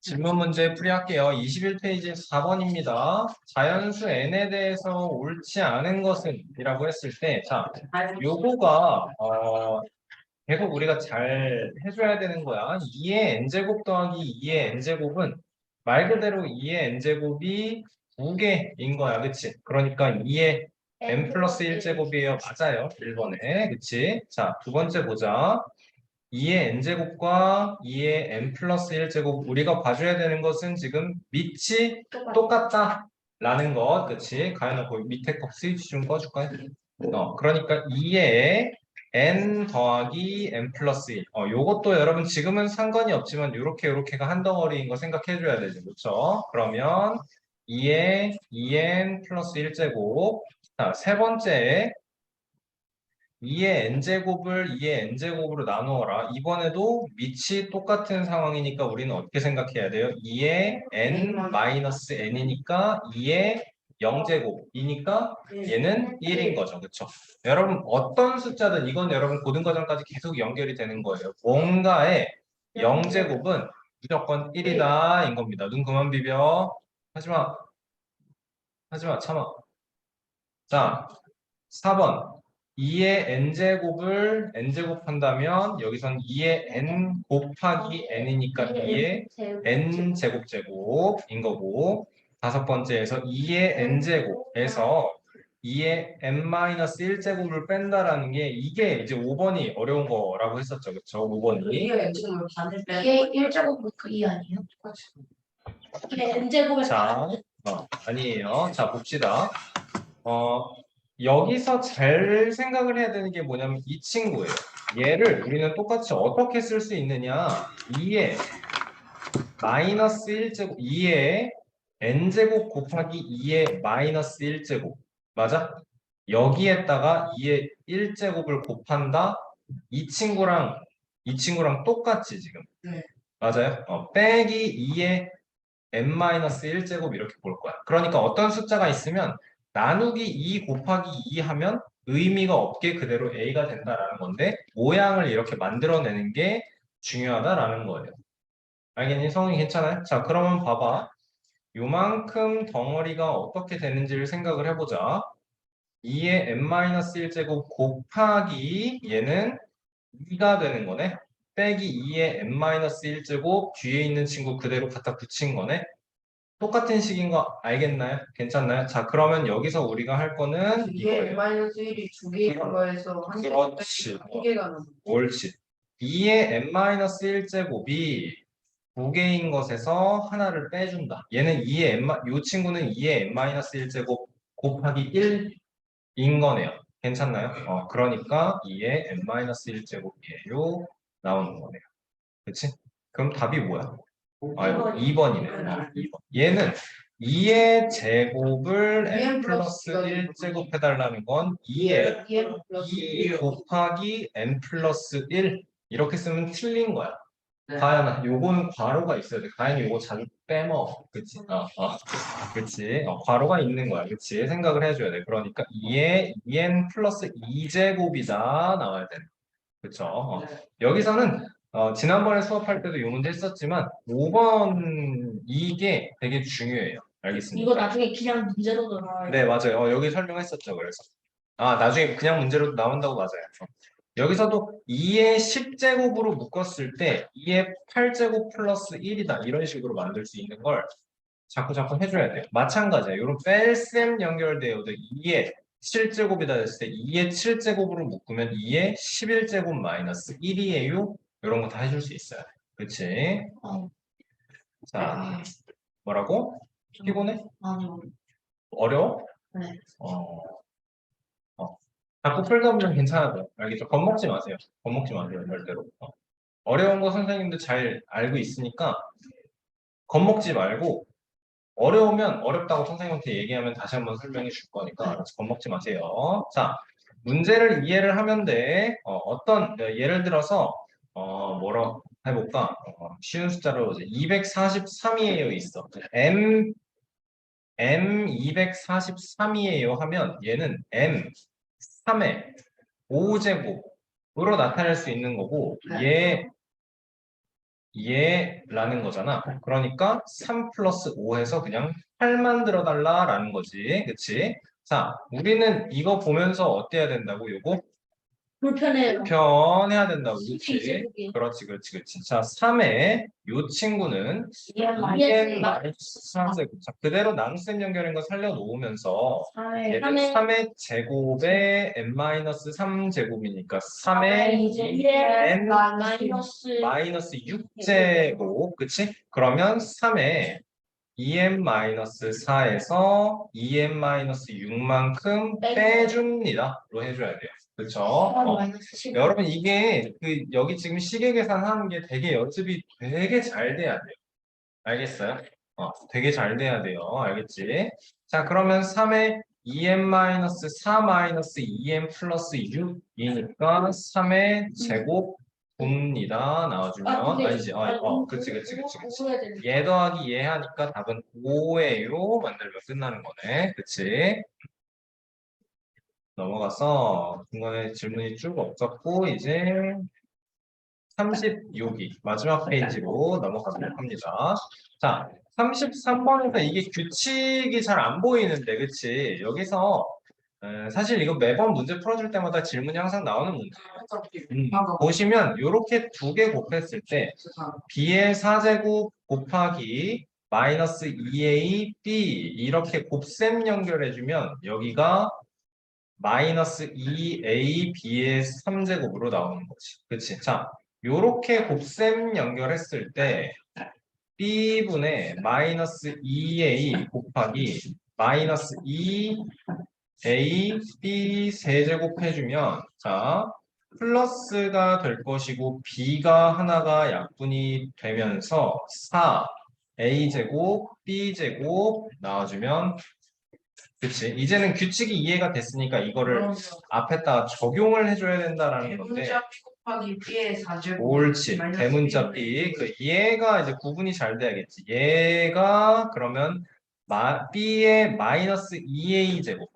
질문 문제 풀이할게요. 21페이지 4번입니다. 자연수 n에 대해서 옳지 않은 것은 이라고 했을 때, 자, 요거가, 계속 우리가 잘 해줘야 되는 거야. 2의 n제곱 더하기 2의 n제곱은 말 그대로 2의 n제곱이 2개인 거야. 그치? 그러니까 2의 n 플러스 1제곱이에요. 맞아요. 1번에. 그치? 자, 두 번째 보자. 2의 n제곱과 2의 n 플러스 1제곱 우리가 봐줘야 되는 것은 지금 밑이 똑같다 라는 것. 그치? 가연아 거기 밑에 거 스위치 좀 꺼줄까요? 그러니까 2의 n 더하기 n 플러스 1. 요것도 여러분 지금은 상관이 없지만 요렇게가 한 덩어리인 거 생각해 줘야 되죠. 그렇죠? 그러면 2의 2n 플러스 1제곱. 자, 세 번째 2의 n제곱을 2의 n제곱으로 나누어라. 이번에도 밑이 똑같은 상황이니까 우리는 어떻게 생각해야 돼요? 2의 n 마이너스 n이니까 2의 0제곱이니까 얘는 1인 거죠. 그렇죠? 여러분 어떤 숫자든 이건 여러분 고등과정까지 계속 연결이 되는 거예요. 뭔가의 0제곱은 무조건 1이다 인 겁니다. 눈 그만 비벼. 하지마. 참아. 자, 4번. 2의 n제곱을 n제곱 한다면 여기선 2의 n 곱하기 n이니까 2의 n제곱인 거고 다섯 번째에서 2의 n제곱에서 2의 n-1제곱을 뺀다라는 게 이게 이제 5번이 어려운 거라고 했었죠. 그쵸? 5번이. 이게 1제곱부터 2 아니에요? 이게 n제곱에서 자, 아니에요. 자, 봅시다. 여기서 잘 생각을 해야 되는 게 뭐냐면 이 친구예요. 얘를 우리는 똑같이 어떻게 쓸 수 있느냐. 2의 마이너스 1제곱, 2의 n제곱 곱하기 2의 마이너스 1제곱. 맞아? 여기에다가 2의 1제곱을 곱한다. 이 친구랑 똑같지 지금. 네. 맞아요? 빼기 2의 n-1제곱 이렇게 볼 거야. 그러니까 어떤 숫자가 있으면 나누기 2 곱하기 2 하면 의미가 없게 그대로 a가 된다라는 건데 모양을 이렇게 만들어내는 게 중요하다라는 거예요. 알겠니? 성이 괜찮아요? 자, 그러면 봐봐. 요만큼 덩어리가 어떻게 되는지를 생각을 해보자. 2의 n-1제곱 곱하기 얘는 2가 되는 거네. 빼기 2의 n-1제곱 뒤에 있는 친구 그대로 갖다 붙인 거네. 똑같은 식인 거 알겠나요? 괜찮나요? 자, 그러면 여기서 우리가 할 거는 이게 이거예요. n-1이 두 개인 거에서 한 그렇지. 개가 남고 옳지. 2의 n-1제곱이 두 개인 것에서 하나를 빼준다. 얘는 2의 요 친구는 2의 n-1제곱 곱하기 1인 거네요. 괜찮나요? 그러니까 2의 n-1제곱이에요. 나오는 거네요. 그치? 그럼 답이 뭐야? 아이고, 2번이네. 2번. 얘는 2의 제곱을 n 플러스 1제곱 해달라는 건 2의 2 곱하기 n 플러스 1 이렇게 쓰면 틀린 거야. 가연아, 요거는 괄호가 있어야 돼. 가연이 요거 자주 빼먹어. 그치? 그치? 괄호가 있는 거야. 그치? 생각을 해줘야 돼. 그러니까 2의 2n 플러스 2제곱이다 나와야 돼. 그쵸? 여기서는 지난번에 수업할 때도 요 문제 했었지만 5번 이게 되게 중요해요. 알겠습니까? 이거 나중에 그냥 문제로도 나와요. 네, 맞아요. 여기 설명했었죠. 그래서 나중에 그냥 문제로 나온다고 맞아요. 여기서도 2의 10제곱으로 묶었을 때 2의 8제곱 플러스 1이다. 이런 식으로 만들 수 있는 걸 자꾸 해줘야 돼요. 마찬가지예요. 이런 뺄셈 연결돼요. 2의 7제곱이다 했을 때 2의 7제곱으로 묶으면 2의 11제곱 마이너스 1이에요. 이런 거 다 해줄 수 있어요. 그치? 자, 뭐라고? 피곤해? 아니요. 어려워? 네. 자꾸 풀다 보면 괜찮아요. 알겠죠? 겁먹지 마세요. 절대로. 어려운 거 선생님도 잘 알고 있으니까 겁먹지 말고 어려우면 어렵다고 선생님한테 얘기하면 다시 한번 설명해 줄 거니까 알아서 겁먹지 마세요. 자, 문제를 이해를 하면 돼. 어떤 예를 들어서 뭐라 해볼까? 쉬운 숫자로 243이에요 있어. M 243이에요 하면 얘는 M 3의 5제곱으로 나타낼 수 있는 거고 얘 얘라는 거잖아. 그러니까 3 플러스 5 해서 그냥 8 만들어 달라라는 거지. 그치? 자, 우리는 이거 보면서 어때야 된다고? 요거 불편해요. 편해야 된다고. 그치? 제곱이. 그렇지. 자, 3의 요 친구는 EN 3제곱. 자, 그대로 나눗셈 연결인 거 살려놓으면서 얘는 3의 3의 제곱에 n-3 제곱이니까 3의 이제 n 마이너스 마이너스 6제곱. 그치? 그러면 3의 2n-4에서 2n-6만큼 빼줍니다. 로 해줘야 돼요. 그쵸? 마이너스 10. 여러분 이게 여기 지금 시계 계산하는 게 되게 연습이 되게 잘 돼야 돼요. 알겠어요? 되게 잘 돼야 돼요. 알겠지? 자, 그러면 3의 2n-4-2n 플러스 6이니까 3의 제곱 봅니다. 나와주면 근데 아니지? 그치. 해야 되는데. 얘 더하기 얘 하니까 답은 5예요. 만들면 끝나는 거네. 그치? 넘어가서 중간에 질문이 쭉 없었고 이제 36기 마지막 페이지로 넘어가도록 합니다. 자, 33번에서 이게 규칙이 잘 안 보이는데, 그치? 여기서 사실 이거 매번 문제 풀어줄 때마다 질문이 항상 나오는 문제예요. 보시면 이렇게 두 개 곱했을 때 b의 4제곱 곱하기 마이너스 2a b 이렇게 곱셈 연결해주면 여기가 마이너스 2a b의 3제곱으로 나오는 거지. 그치? 자, 요렇게 곱셈 연결했을 때 b분의 마이너스 2a 곱하기 마이너스 2a b 세제곱 해주면 자 플러스가 될 것이고 b가 하나가 약분이 되면서 4a 제곱 b 제곱 나와주면 그치. 이제는 규칙이 이해가 됐으니까 이거를 앞에다 적용을 해줘야 된다라는 건데. 대문자 p 곱하기 b의 4제곱. 옳지. 대문자 b. 얘가 이제 구분이 잘 돼야겠지. 얘가 그러면 b의 마이너스 2a 제곱.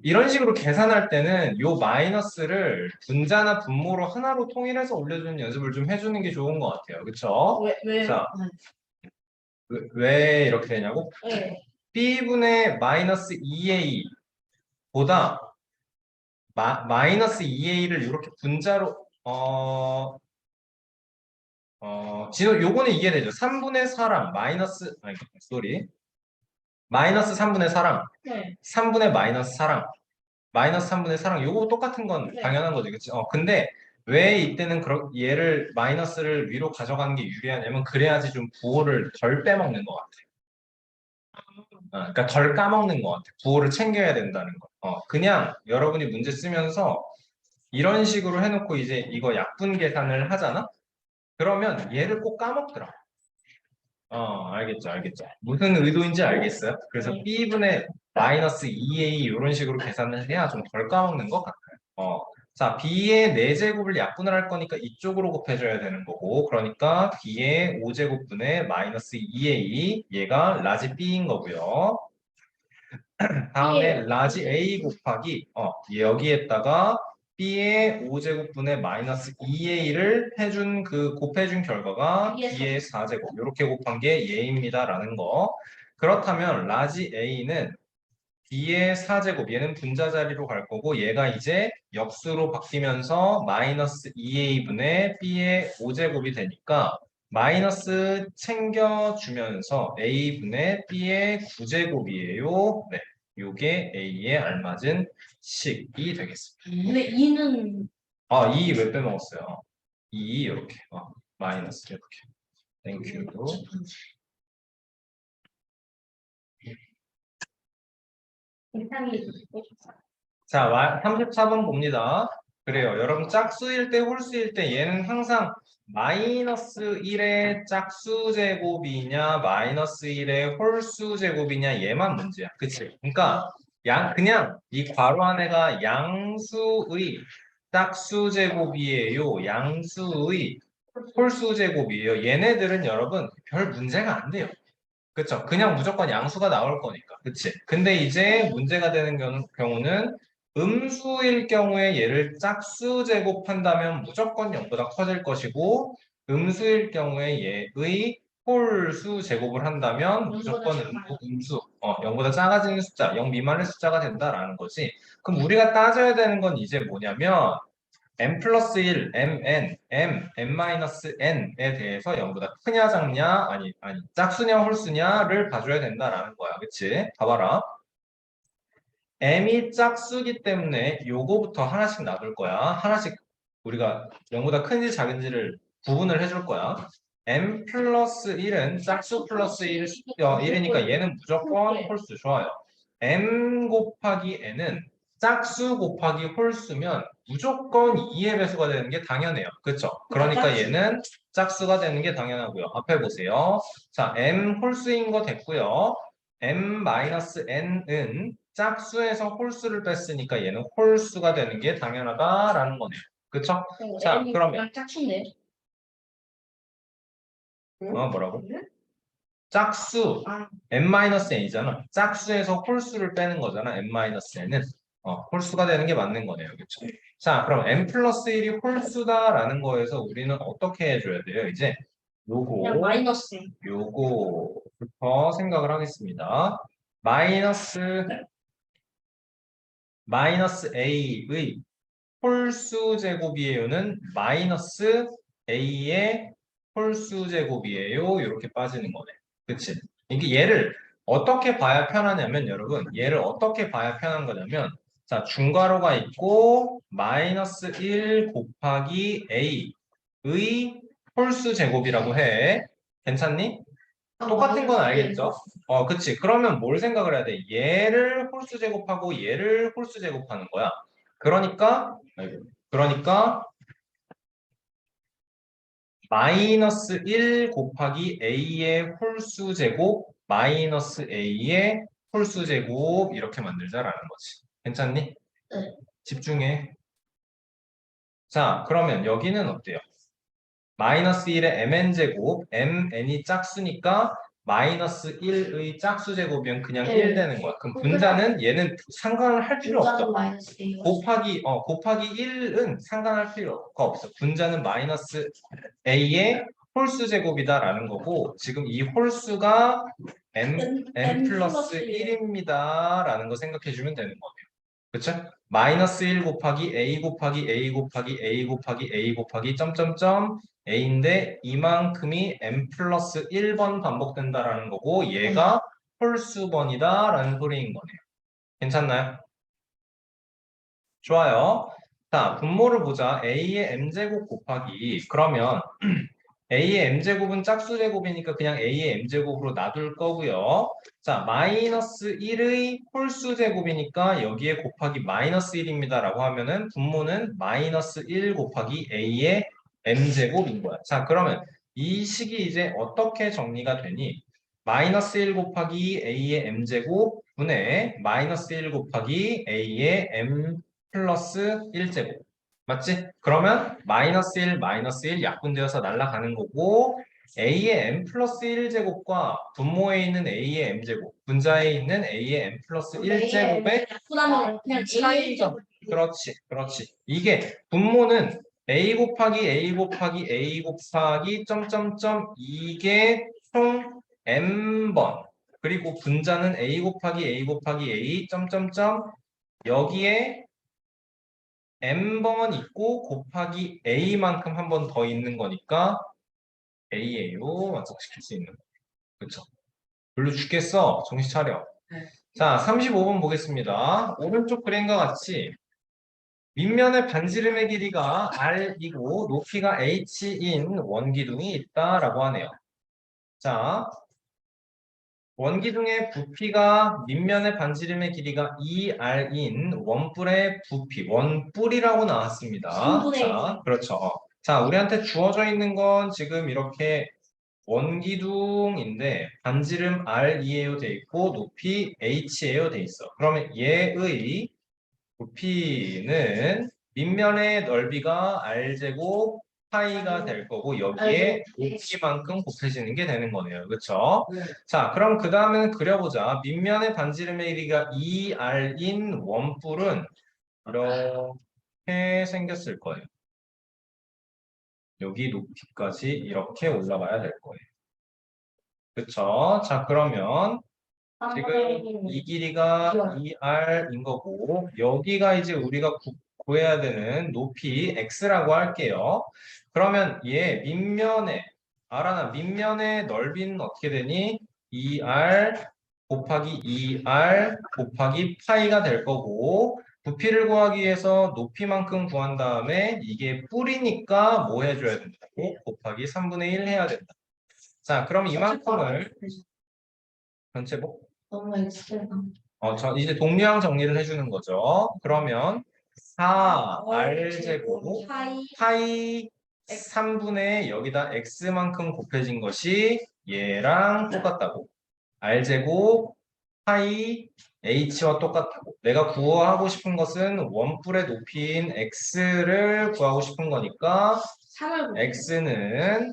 이런 식으로 계산할 때는 요 마이너스를 분자나 분모로 하나로 통일해서 올려주는 연습을 좀 해주는 게 좋은 것 같아요. 그쵸? 왜? 자, 왜 이렇게 되냐고? 네. b분의 마이너스 2a 보다 마이너스 2a를 이렇게 분자로 진호 요거는 이해되죠? 3분의 4랑 마이너스 아니 쏘리 마이너스 3분의 4랑 네. 3분의 마이너스 4랑 마이너스 3분의 4랑 요거 똑같은 건 네. 당연한 거지 그치? 근데 왜 이때는 얘를 마이너스를 위로 가져가는 게 유리하냐면 그래야지 좀 부호를 덜 빼먹는 것 같아. 그러니까 덜 까먹는 것 같아. 부호를 챙겨야 된다는 거. 그냥 여러분이 문제 쓰면서 이런 식으로 해놓고 이제 이거 약분 계산을 하잖아? 그러면 얘를 꼭 까먹더라. 알겠죠. 무슨 의도인지 알겠어요? 그래서 네. b분의 마이너스 2a 이런 식으로 계산을 해야 좀 덜 까먹는 것 같아요. 자, b의 4제곱을 약분을 할 거니까 이쪽으로 곱해줘야 되는 거고 그러니까 b의 5제곱분의 마이너스 2a 얘가 라지 b인 거고요. 다음에 라지 a 곱하기 여기에다가 b의 5제곱분의 마이너스 2a를 해준 곱해준 결과가 b의 4제곱 이렇게 곱한 게 얘입니다 라는 거. 그렇다면 라지 a는 b의 4제곱 얘는 분자 자리로 갈 거고 얘가 이제 역수로 바뀌면서 마이너스 2a분의 b의 5제곱이 되니까 마이너스 챙겨주면서 a분의 b의 9제곱이에요. 네, 요게 a에 알맞은 식이 되겠습니다. 근데 2는 2 왜 빼먹었어요? 2 이렇게 마이너스 이렇게. 땡큐. 자, 34번 봅니다. 그래요. 여러분 짝수일 때 홀수일 때 얘는 항상 마이너스 1의 짝수 제곱이냐 마이너스 1의 홀수 제곱이냐 얘만 문제야. 그치? 그러니까 그냥 이 괄호 안에가 양수의 짝수 제곱이에요. 양수의 홀수 제곱이에요. 얘네들은 여러분 별 문제가 안 돼요. 그쵸? 그냥 무조건 양수가 나올 거니까. 그치? 근데 이제 문제가 되는 경우는 음수일 경우에 얘를 짝수 제곱한다면 무조건 0보다 커질 것이고 음수일 경우에 얘의 홀수 제곱을 한다면 무조건 음수, 0보다 작아지는 숫자, 0 미만의 숫자가 된다라는 거지. 그럼 우리가 따져야 되는 건 이제 뭐냐면 m 플러스 1, mn, m-n에 대해서 0보다 크냐 작냐, 아니 짝수냐 홀수냐를 봐줘야 된다라는 거야. 그치? 봐봐라. m이 짝수기 때문에 요거부터 하나씩 놔둘 거야. 하나씩 우리가 0보다 큰지 작은지를 구분을 해줄 거야. m 플러스 1은 짝수 플러스 1이니까 얘는 무조건 홀수. 좋아요. m 곱하기 n은 짝수 곱하기 홀수면 무조건 2의 배수가 되는 게 당연해요. 그쵸? 그러니까 얘는 짝수가 되는 게 당연하고요. 앞에 보세요. 자, m 홀수인 거 됐고요. m-n은 짝수에서 홀수를 뺐으니까 얘는 홀수가 되는 게 당연하다라는 거네요. 그쵸? 자, 그러면 짝수인데. 뭐라고? 짝수 아. m-n이잖아. 짝수에서 홀수를 빼는 거잖아. m-n은 홀수가 되는 게 맞는 거네요. 그쵸? 자, 그럼 m 플러스 1이 홀수다라는 거에서 우리는 어떻게 해줘야 돼요? 이제 그냥 요거 마이너스. 요거부터 생각을 하겠습니다. 마이너스 a의 홀수 제곱이에요는 마이너스 a의 홀수 제곱이에요. 이렇게 빠지는 거네. 그치? 이게 얘를 어떻게 봐야 편하냐면 여러분 얘를 어떻게 봐야 편한 거냐면 자 중괄호가 있고 마이너스 1 곱하기 a의 홀수 제곱이라고 해. 괜찮니? 똑같은 건 알겠죠? 그치. 그러면 뭘 생각을 해야 돼? 얘를 홀수 제곱하고 얘를 홀수 제곱하는 거야. 그러니까 마이너스 1 곱하기 a의 홀수 제곱 마이너스 a의 홀수 제곱 이렇게 만들자라는 거지. 괜찮니? 네. 집중해. 자, 그러면 여기는 어때요? 마이너스 1의 mn제곱, mn이 짝수니까 마이너스 1의 짝수 제곱이면 그냥 네. 1 되는 거야. 그럼 분자는 얘는 상관을 할 필요 없어. 분자는 마이너스 A. 곱하기 1은 상관할 필요가 없어. 분자는 마이너스 a의 홀수 제곱이다라는 거고 지금 이 홀수가 n 플러스 1입니다라는 거 생각해 주면 되는 거예요. 그쵸? 마이너스 1 곱하기 a 곱하기 a 곱하기 a 곱하기 a 곱하기 점점점 a인데 이만큼이 n 플러스 1번 반복된다라는 거고 얘가 홀수번이다라는 소리인 거네요. 괜찮나요? 좋아요. 자, 분모를 보자. a의 m제곱 곱하기 그러면 a의 m제곱은 짝수 제곱이니까 그냥 a의 m제곱으로 놔둘 거고요. 자, 마이너스 1의 홀수 제곱이니까 여기에 곱하기 마이너스 1입니다. 라고 하면은 분모는 마이너스 1 곱하기 a의 m제곱인 거야. 자, 그러면 이 식이 이제 어떻게 정리가 되니? 마이너스 1 곱하기 a의 m제곱 분의 마이너스 1 곱하기 a의 m 플러스 1제곱. 맞지? 그러면 마이너스 1 약분되어서 날아가는 거고 a의 m 플러스 1제곱과 분모에 있는 a의 m제곱, 분자에 있는 a의 m 플러스 1제곱의 약분하면 그냥 차이점. 그렇지. 이게 분모는 a 곱하기 a 곱하기 a 곱하기 점점점 이게 총 m번. 그리고 분자는 a 곱하기 a 곱하기 a 점점점 여기에 m번 있고 곱하기 a만큼 한 번 더 있는 거니까 a예요. 완성시킬 수 있는 거. 그쵸? 별로 죽겠어. 정신 차려. 네. 자, 35번 보겠습니다. 오른쪽 그림과 같이 밑면의 반지름의 길이가 r이고 높이가 h인 원기둥이 있다라고 하네요. 자, 원기둥의 부피가 밑면의 반지름의 길이가 2r인 원뿔의 부피, 원뿔이라고 나왔습니다. 자, 그렇죠. 자, 우리한테 주어져 있는 건 지금 이렇게 원기둥인데 반지름 r이에요 돼 있고 높이 h예요 돼 있어. 그러면 얘의 부피는 밑면의 넓이가 r제곱 파이가 될 거고 여기에 높이만큼 곱해지는 게 되는 거네요. 그렇죠? 네. 자, 그럼 그 다음에는 그려보자. 밑면의 반지름의 길이가 2r인 원뿔은 이렇게 생겼을 거예요. 여기 높이까지 이렇게 올라가야 될 거예요. 그쵸? 자, 그러면 지금 이 길이가 2r인 거고 여기가 이제 우리가 구해야 되는 높이 x라고 할게요. 그러면 얘 밑면에 알아나 밑면의 넓이는 어떻게 되니? 2r 곱하기 2r 곱하기 파이가 될 거고 부피를 구하기 위해서 높이만큼 구한 다음에 이게 뿌리니까 뭐 해줘야 된다고? 곱하기 3분의 1 해야 된다. 자, 그럼 이만큼을 전체복? 너무 엑스트라. 이제 동류항 정리를 해주는 거죠. 그러면 4r제곱 파이 3분의 여기다 x만큼 곱해진 것이 얘랑 똑같다고. r제곱 파이 h와 똑같다고. 내가 구하고 싶은 것은 원뿔의 높이인 x를 구하고 싶은 거니까 3을 x는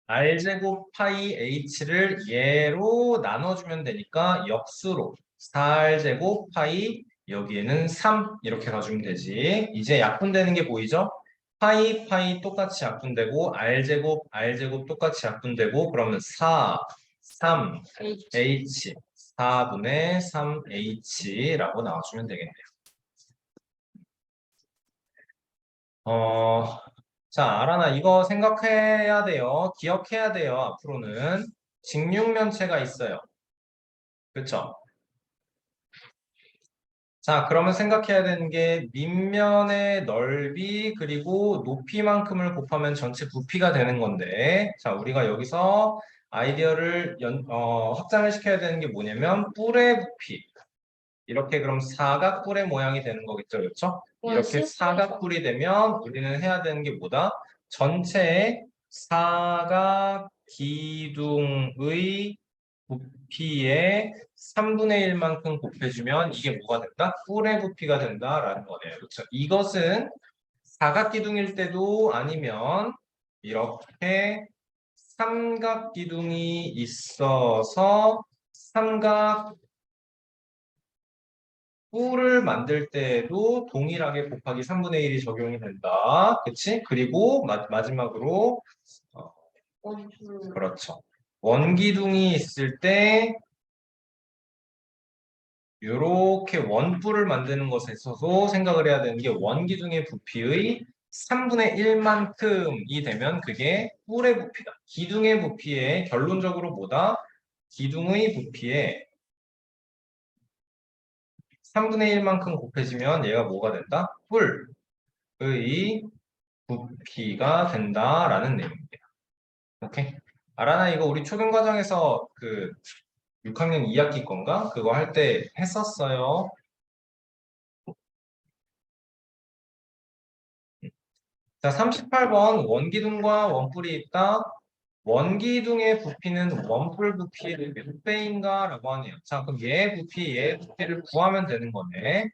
r제곱 파이 h를 얘로 나눠주면 되니까 역수로 4r제곱 파이 여기에는 3 이렇게 가주면 되지. 이제 약분되는 게 보이죠? 파이 파이 똑같이 약분되고 r제곱 똑같이 약분되고 그러면 4 3 h 4분의 3h라고 나와주면 되겠네요. 자, 아라나 이거 생각해야 돼요. 기억해야 돼요. 앞으로는 직육면체가 있어요. 그렇죠? 자, 그러면 생각해야 되는 게 밑면의 넓이 그리고 높이만큼을 곱하면 전체 부피가 되는 건데 자, 우리가 여기서 아이디어를 확장을 시켜야 되는 게 뭐냐면 뿔의 부피 이렇게 그럼 사각뿔의 모양이 되는 거겠죠, 그렇죠? 이렇게 사각뿔이 되면 우리는 해야 되는 게 뭐다? 전체의 사각 기둥의 부피의 3분의 1만큼 곱해주면 이게 뭐가 된다? 뿔의 부피가 된다라는 거네요. 그렇죠? 이것은 사각 기둥일 때도 아니면 이렇게 삼각 기둥이 있어서 삼각 뿔을 만들 때에도 동일하게 곱하기 3분의 1이 적용이 된다. 그치? 그리고 마지막으로 그렇죠. 원기둥이 있을 때 이렇게 원뿔을 만드는 것에 있어서 생각을 해야 되는 게 원기둥의 부피의 3분의 1만큼이 되면 그게 뿔의 부피다. 기둥의 부피에 결론적으로 뭐다? 기둥의 부피에 3분의 1만큼 곱해지면 얘가 뭐가 된다? 뿔의 부피가 된다라는 내용입니다. 오케이? 아라나 이거 우리 초등 과정에서 그 6학년 2학기 건가? 그거 할 때 했었어요. 자, 38번 원기둥과 원뿔이 있다. 원기둥의 부피는 원뿔 부피의 몇 배인가? 라고 하네요. 자, 그럼 얘의 부피를 구하면 되는 거네.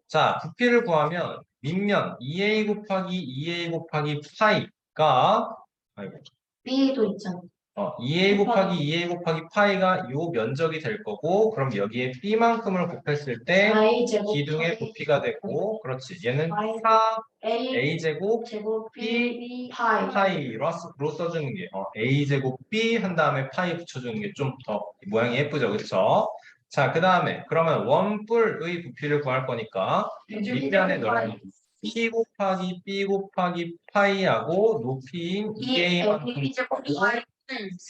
자, 부피를 구하면 밑면 2a 곱하기 2a 곱하기 파이가 아이고, B도 있잖아. 2a 곱하기 2a 곱하기 파이가 요 면적이 될 거고 그럼 여기에 b만큼을 곱했을 때 기둥의 부피가 되고 그렇지 얘는 4a제곱 제곱 B B 파이. 파이로 써주는 게 a제곱 b 한 다음에 파이 붙여주는 게 좀 더 모양이 예쁘죠 그렇죠? 자, 그 다음에 그러면 원뿔의 부피를 구할 거니까 밑면의 넓이 b 곱하기 b 곱하기 파이하고 높이인 2a만큼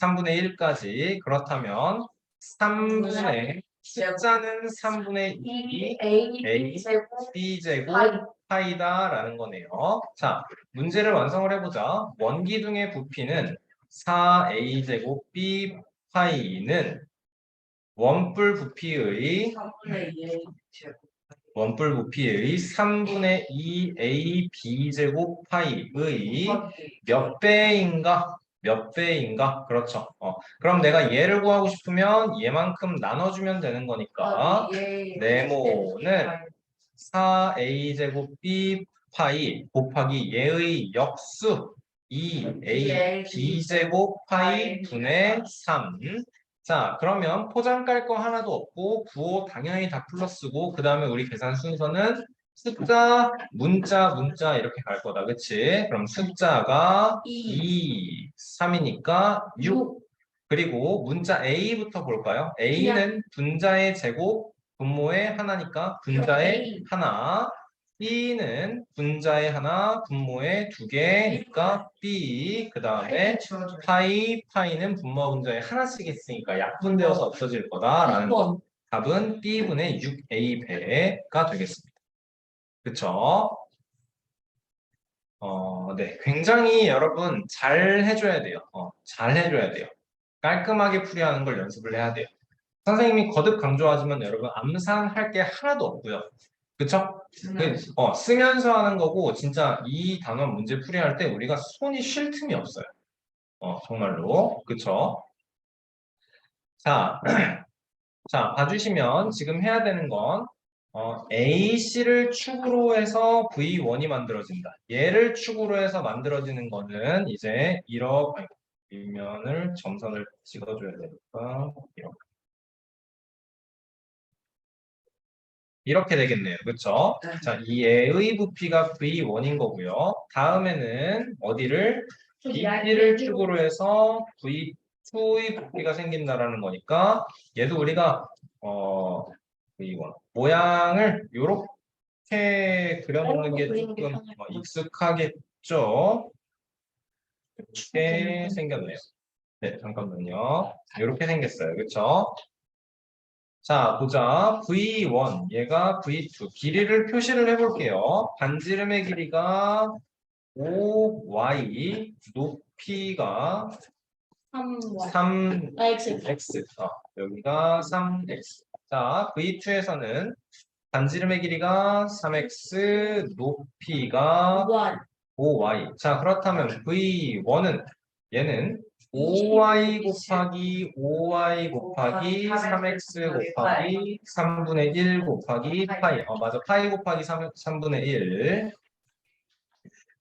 3분의 1까지 그렇다면 3분의 숫자는 3분의 2 a b제곱 파이다라는 거네요. 자, 문제를 완성을 해보자. 원기둥의 부피는 4a제곱 b 파이는 원뿔 부피의 3분의 2a b제곱 파이의 몇 배인가? 몇 배인가? 그렇죠. 그럼 내가 얘를 구하고 싶으면 얘만큼 나눠주면 되는 거니까 네모는 4a제곱 b 파이 곱하기 얘의 역수 2a b제곱 파이 분의 3. 자, 그러면 포장 깔 거 하나도 없고 구호 당연히 다 플러스고 그 다음에 우리 계산 순서는 숫자, 문자 이렇게 갈 거다. 그치? 그럼 숫자가 2, 3이니까 6. 그리고 문자 A부터 볼까요? A는 분자의 제곱, 분모의 하나니까 분자의 A. 하나. B는 분자의 하나, 분모의 두 개니까 B. 그 다음에 파이는 분모 분자의 하나씩 있으니까 약분되어서 없어질 거다라는 거. 답은 B분의 6A배가 되겠습니다. 그쵸? 네. 굉장히 여러분 잘 해줘야 돼요. 잘 해줘야 돼요. 깔끔하게 풀이하는 걸 연습을 해야 돼요. 선생님이 거듭 강조하지만 여러분 암산할 게 하나도 없고요. 그쵸? 쓰면서 하는 거고 진짜 이 단원 문제 풀이할 때 우리가 손이 쉴 틈이 없어요. 정말로. 그쵸? 자, 자, 봐주시면 지금 해야 되는 건 AC를 축으로 해서 V1이 만들어진다. 얘를 축으로 해서 만들어지는 거는 이제 이렇게 윗면을 점선을 찍어줘야 되니까 이렇게 되겠네요. 그쵸? 네. 자, 이 얘의 부피가 V1인 거고요. 다음에는 어디를 BC를 축으로 해서 V2의 부피가 생긴다라는 거니까 얘도 우리가 V1 모양을 이렇게 그려놓는 게 조금 익숙하겠죠? 이렇게 생겼네요. 네, 잠깐만요. 이렇게 생겼어요. 그쵸? 자, 보자. V1, 얘가 V2. 길이를 표시를 해볼게요. 반지름의 길이가 5y, 높이가 3x. 여기가 3x. 자, V2에서는 반지름의 길이가 3x, 높이가 5y. 자, 그렇다면 V1은 얘는 5y 곱하기 5y 곱하기 3x 곱하기 3분의 1 곱하기 파이. 맞아. 파이 곱하기 3분의 1.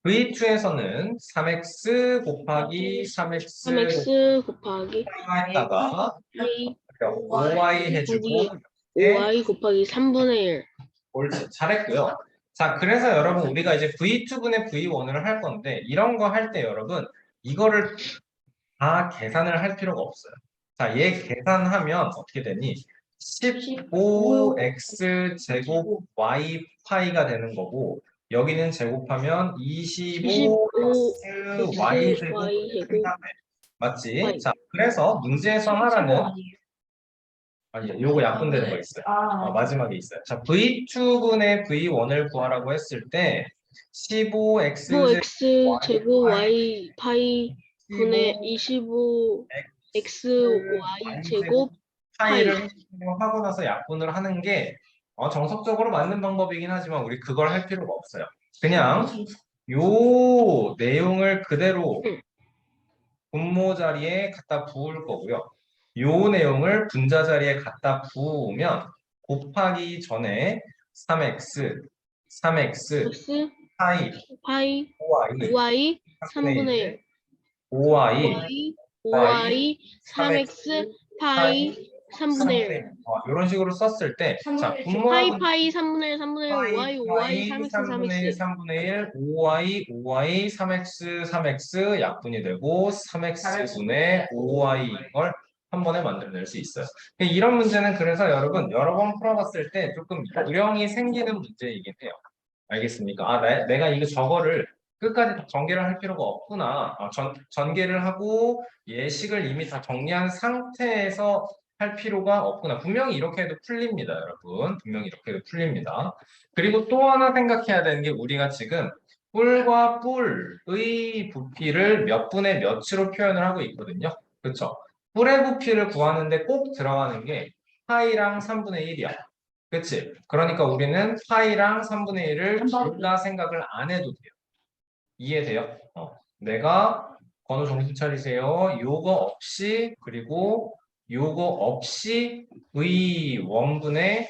V2에서는 3x 곱하기 3x 곱하기 했다가 y 5y 해주고 5y 곱하기 3분의 1. 옳지. 잘했고요. 자, 그래서 여러분 우리가 이제 V2분의 V1을 할 건데 이런 거 할 때 여러분 이거를 다 계산을 할 필요가 없어요. 자, 얘 계산하면 어떻게 되니? 15x 제곱 y 파이가 되는 거고 여기는 제곱하면 25x y 제곱 맞지? Y. 자, 그래서 문제에서 하라는 아니, 요거 약분되는 거 있어요. 마지막에 있어요. 자, V2분의 V1을 구하라고 했을 때 15x 15x 제곱 y 파이 분의 25x y 제곱 파이를 하고 나서 약분을 하는 게 정석적으로 맞는 방법이긴 하지만 우리 그걸 할 필요가 없어요. 그냥 요 내용을 그대로 분모 자리에 갖다 부을 거고요. 요 내용을 분자 자리에 갖다 부으면 곱하기 전에 3x x 파이 파이 5y 5y 3분의 1 5y 5y 3x 파이 3분의 1 이런 식으로 썼을 때 자, 파이 파이 3분의 1 3분의 1 5y 5y 3x 3분의 1 3x 3분의 1 5y 3x 약분이 되고 3x분의 5y 이걸 한 번에 만들어낼 수 있어요. 이런 문제는 그래서 여러분 여러 번 풀어봤을 때 조금 요령이 생기는 문제이긴 해요. 알겠습니까? 내가 이거 저거를 끝까지 전개를 할 필요가 없구나. 전개를 하고 예식을 이미 다 정리한 상태에서 할 필요가 없구나. 분명히 이렇게 해도 풀립니다, 여러분. 분명히 이렇게 해도 풀립니다. 그리고 또 하나 생각해야 되는 게 우리가 지금 뿔과 뿔의 부피를 몇 분의 몇으로 표현을 하고 있거든요. 그렇죠? 뿔의 부피를 구하는데 꼭 들어가는 게 파이랑 3분의 1이야. 그치? 그러니까 우리는 파이랑 3분의 1을 둘 다 생각을 안 해도 돼요. 이해돼요? 내가 번호 정신 차리세요. 요거 없이 그리고 요거 없이 V1분의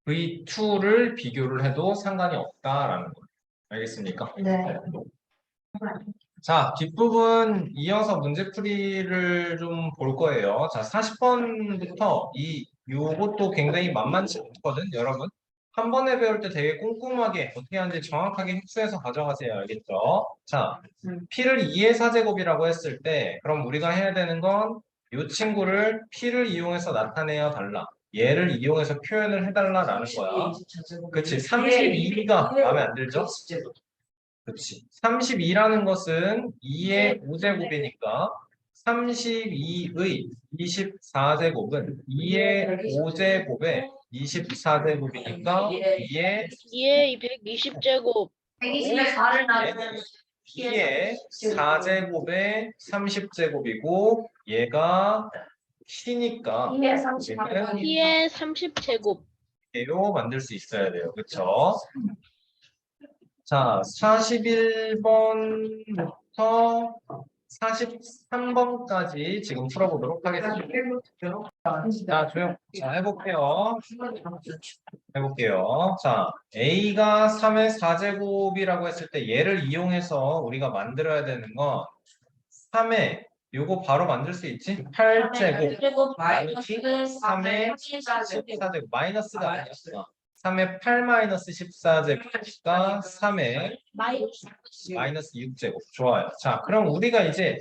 V2를 비교를 해도 상관이 없다라는 거예요. 알겠습니까? 네. 자, 뒷부분 이어서 문제풀이를 좀 볼 거예요. 자, 40번부터 요것도 굉장히 만만치 않거든, 여러분. 한 번에 배울 때 되게 꼼꼼하게 어떻게 하는지 정확하게 흡수해서 가져가세요. 알겠죠? 자, P를 2의 4제곱이라고 했을 때 그럼 우리가 해야 되는 건 이 친구를 P를 이용해서 나타내야 달라. 얘를 이용해서 표현을 해달라라는 거야. 그치? 32가 마음에 안 들죠? 그치. 32라는 것은 2의 5제곱이니까 32의 24제곱은 2의 5제곱에 24제곱이니까 2의 2에 120제곱. 124를 나누면 2의 4제곱에 30제곱이고 얘가 C니까 2에 34번. 2에 30제곱. 로 만들 수 있어야 돼요. 그쵸? 자, 41번부터 43번까지 지금 풀어보도록 하겠습니다. 자, 자, 해볼게요. 자, A가 3의 4제곱이라고 했을 때 얘를 이용해서 우리가 만들어야 되는 건 3의 요거 바로 만들 수 있지? 8제곱 그리고 나누기 3의 14제곱 마이너스가 아니었어. 3의 8 마이너스 14제곱이니까 3의 마이너스 6제곱. 좋아요. 자, 그럼 우리가 이제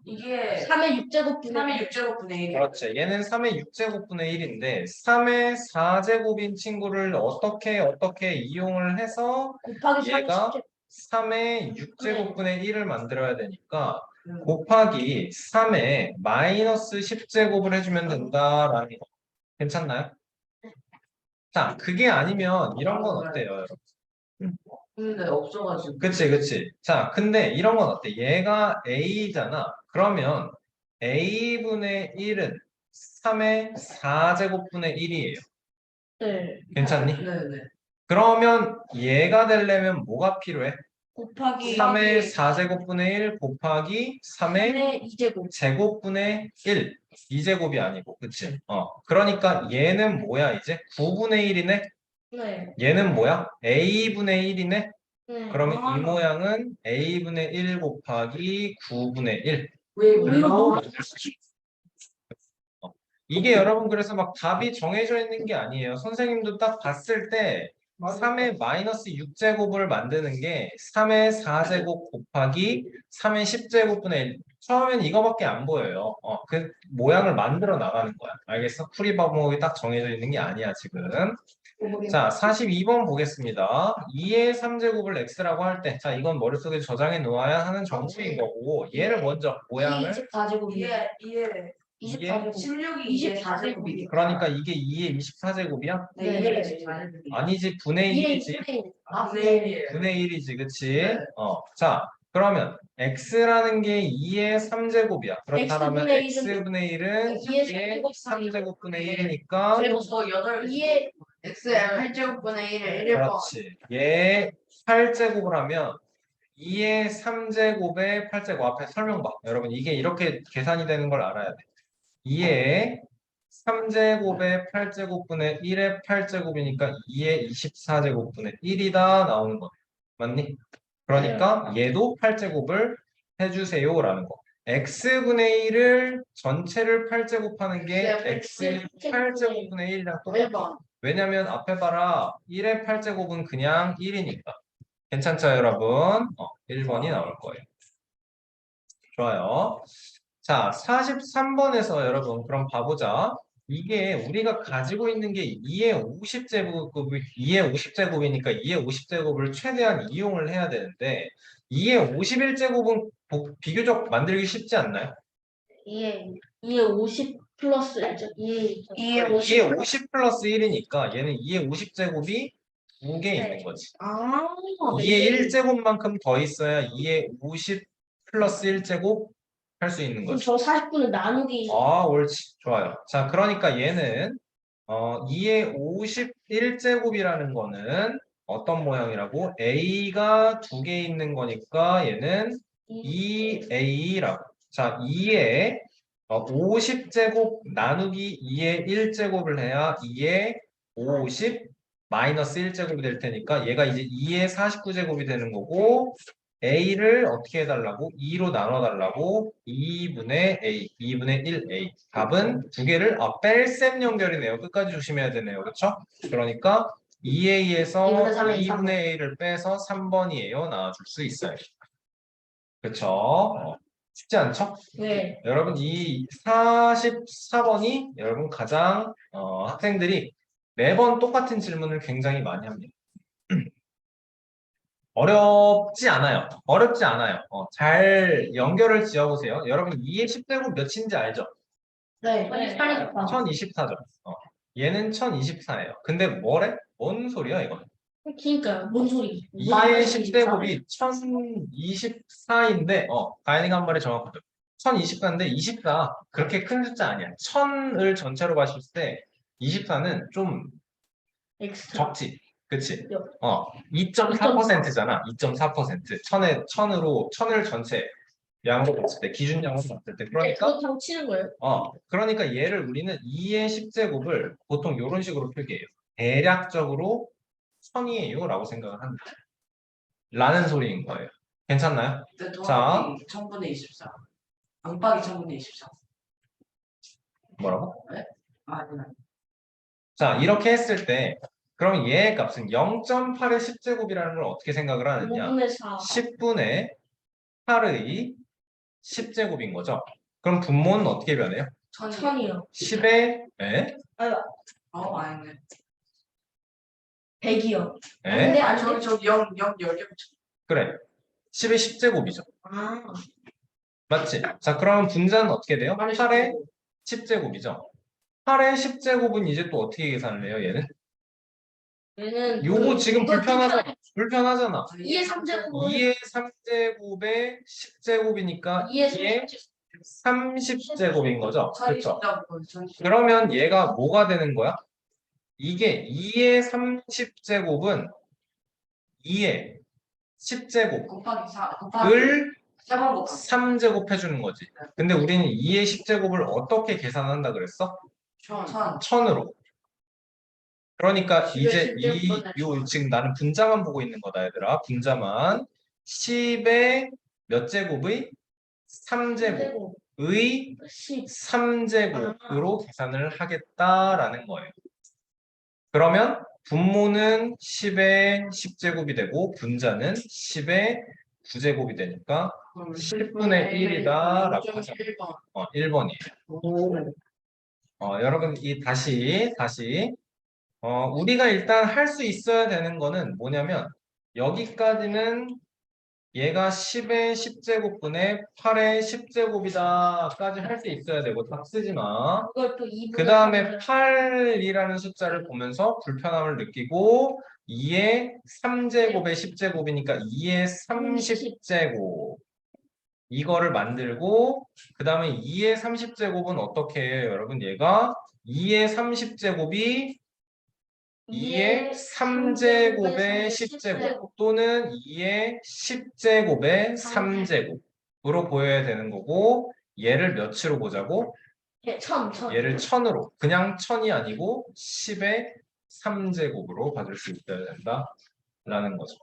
이게 3의 6제곱 3의 6제곱분의 1. 그렇지. 얘는 3의 6제곱분의 1인데 3의 4제곱인 친구를 어떻게 이용을 해서 곱하기 얘가 30제곱. 3의 6제곱분의 1을 만들어야 되니까 곱하기 3의 마이너스 10제곱을 해주면 된다라는 거. 괜찮나요? 자, 그게 아니면 이런 건 어때요, 여러분? 근데 없어가지고. 그치. 자, 근데 이런 건 어때? 얘가 A잖아. 그러면 A분의 1은 3의 4제곱분의 1이에요. 네. 괜찮니? 네네. 그러면 얘가 되려면 뭐가 필요해? 곱하기 3의 4제곱분의 1 곱하기 3의 3의 2제곱. 제곱분의 1. 2제곱이 아니고, 그치? 그러니까 얘는 뭐야, 이제? 9분의 1이네? 네. 얘는 뭐야? A분의 1이네? 네. 그러면 이 모양은 A분의 1 곱하기 9분의 1. 왜 로 만들 수 있어. 이게 여러분 그래서 막 답이 정해져 있는 게 아니에요. 선생님도 딱 봤을 때 3의 마이너스 6제곱을 만드는 게 3의 4제곱 곱하기 3의 10제곱분의 1. 처음엔 이거밖에 안 보여요. 그 모양을 만들어 나가는 거야. 알겠어? 풀이 방법이 딱 정해져 있는 게 아니야, 지금. 자, 42번 보겠습니다. 2의 3제곱을 x라고 할 때, 자, 이건 머릿속에 저장해 놓아야 하는 정수인 거고, 얘를 먼저 모양을, 24제곱. 이게 24제곱. 16이 24제곱이. 그러니까 이게 2의 24제곱이야? 네, 네. 2의 24제곱이. 아니지, 분의 1이지. 2의 분의 1이에요. 분의 1이지, 그치? 네. 자, 그러면 x라는 게 2의 3제곱이야. 그렇다면 X분의 x분의 1은 2의 2의 3제곱분의 1이니까, 그리고 저 8, 2의 x의 8제곱분의 1을 1번. 그렇지. 얘 8제곱을 하면 2의 3제곱의 8제곱 앞에 설명 봐. 여러분 이게 이렇게 계산이 되는 걸 알아야 돼. 2의 3제곱의 8제곱분의 1의 8제곱이니까 2의 24제곱분의 1이다 나오는 거. 맞니? 그러니까 얘도 8제곱을 해주세요라는 거. x분의 1을 전체를 8제곱하는 게 x 8제곱분의 1이랑 똑같아. 1번. 왜냐면 앞에 봐라 1의 8제곱은 그냥 1이니까. 괜찮죠, 여러분? 1번이 나올 거예요. 좋아요. 자, 43번에서 여러분, 그럼 봐보자. 이게 우리가 가지고 있는 게 2의 50제곱이니까 2의 50제곱을 최대한 이용을 해야 되는데, 2의 51제곱은 비교적 만들기 쉽지 않나요? 2의 50 플러스 1제 2의 50. 2의 50 플러스 1이니까 얘는 2의 50제곱이 2개 있는 거지. 아, 2의 1제곱만큼 더 있어야 2의 50 플러스 1제곱 할 수 있는 그럼 거지. 저 40분을 나누기. 아, 옳지. 좋아요. 자, 그러니까 얘는 2의 51제곱이라는 거는 어떤 모양이라고? A가 2개 있는 거니까 얘는 2A라고. 자, 2의 50제곱 나누기 2의 1제곱을 해야 2의 50 마이너스 1제곱이 될 테니까 얘가 이제 2의 49제곱이 되는 거고 a를 어떻게 해달라고? 2로 나눠달라고 2분의 a, 2분의 1a. 답은 두 개를 뺄셈 연결이네요. 끝까지 조심해야 되네요. 그렇죠? 그러니까 2a에서 2분의 3A, 2분의 a를 빼서 3번이에요. 나와줄 수 있어요. 그렇죠? 쉽지 않죠? 네. 여러분 이 44번이 여러분 가장 학생들이 매번 똑같은 질문을 굉장히 많이 합니다. 어렵지 않아요. 어렵지 않아요. 잘 연결을 지어보세요. 여러분 2의 10제곱 몇인지 알죠? 네. 1024죠. 얘는 1024예요. 근데 뭐래? 뭔 소리야 이거? 그러니까요. 뭔 소리? 2의 10제곱이 1024인데 가연이가 한 말이 정확하죠. 1024인데 24 그렇게 큰 숫자 아니야. 1000을 전체로 봤을 때 24는 좀 엑스트라. 적지. 그치? 몇? 2.4%잖아. 2.4%. 1000을 전체 양으로 봤을 때, 기준양으로 봤을 때. 그러니까, 그렇다고 치는 거예요? 그러니까 얘를 우리는 2의 10제곱을 보통 이런 식으로 표기해요. 대략적으로 1000이에요. 라고 생각을 합니다. 라는 소리인 거예요. 괜찮나요? 자. 1000분의 24. 안방이 1000분의 24. 뭐라고? 아니. 자, 이렇게 했을 때, 그럼 얘의 값은 0.8의 10제곱이라는 걸 어떻게 생각을 하느냐? 5분의 4. 10분의 8의 10제곱인 거죠. 그럼 분모는 어떻게 변해요? 1000이요. 10의 아니네. 100이요. 에? 저 0, 0, 0. 그래. 10의 10제곱이죠. 아. 맞지? 자, 그럼 분자는 어떻게 돼요? 8의 10제곱이죠. 8의 10제곱은 이제 또 어떻게 계산을 해요, 얘는? 얘는 요거 지금 불편하잖아. 2의 3제곱은 2의 3제곱의 10제곱이니까 2의 30제곱인 거죠. 그렇죠? 그러면 얘가 뭐가 되는 거야? 이게 2의 30제곱은 2의 10제곱을 곱하기 4. 곱하기 3번 곱하기. 3제곱 해주는 거지. 근데 우리는 2의 10제곱을 어떻게 계산한다 그랬어? 1000. 1000으로. 그러니까 이제 10제곱은 지금 나는 분자만 보고 있는 거다 얘들아. 분자만 10의 몇 제곱의 3제곱의 10. 3제곱으로 계산을 하겠다라는 거예요. 그러면 분모는 10의 10제곱이 되고 분자는 10의 9제곱이 되니까 10분의 1이다 라고 하죠. 1번이에요. 여러분 다시 우리가 일단 할 수 있어야 되는 거는 뭐냐면 여기까지는 얘가 10의 10제곱분의 8의 10제곱이다까지 할 수 있어야 되고 다 쓰지 마. 그걸 또 2분의 그 다음에 8이라는 숫자를 보면서 불편함을 느끼고 2의 3제곱의 10제곱이니까 2의 30제곱 이거를 만들고 그 다음에 2의 30제곱은 어떻게 해요 여러분? 얘가 2의 30제곱이 2의 3제곱의 10제곱 또는 2의 10제곱의 3제곱으로 보여야 되는 거고 얘를 몇으로 보자고? 1000. 얘를 1000으로 그냥 1000이 아니고 10의 3제곱으로 받을 수 있어야 된다 라는 거죠.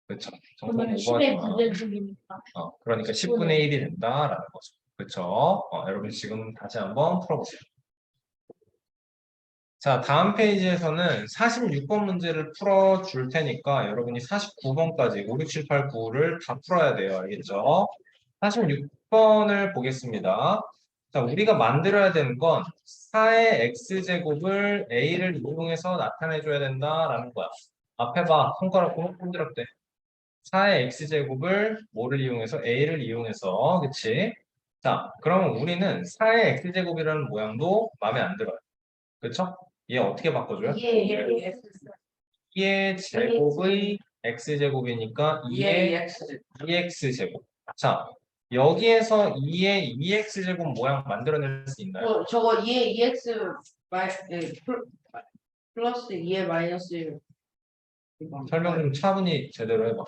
그렇죠. 그러면 10의 9제곱이니까. 그러니까 10분의 1이 된다라는 거죠. 그렇죠. 여러분 지금 다시 한번 풀어보세요. 자, 다음 페이지에서는 46번 문제를 풀어줄 테니까 여러분이 49번까지 5, 6, 7, 8, 9를 다 풀어야 돼요. 알겠죠? 46번을 보겠습니다. 자, 우리가 만들어야 되는 건 4의 x제곱을 a를 이용해서 나타내줘야 된다라는 거야. 앞에 봐. 손가락 꼭 흔들었대. 4의 x제곱을 뭐를 이용해서? a를 이용해서. 그치? 자, 그러면 우리는 4의 x제곱이라는 모양도 마음에 안 들어요. 그쵸? 얘 어떻게 바꿔줘요? 2의 제곱의 x제곱이니까 2의 2x제곱. 자, 여기에서 2의 2x제곱 모양 만들어낼 수 있나요? 저거 2의 2x 플러스 2의 마이너스 1. 설명 좀 차분히 제대로 해봐.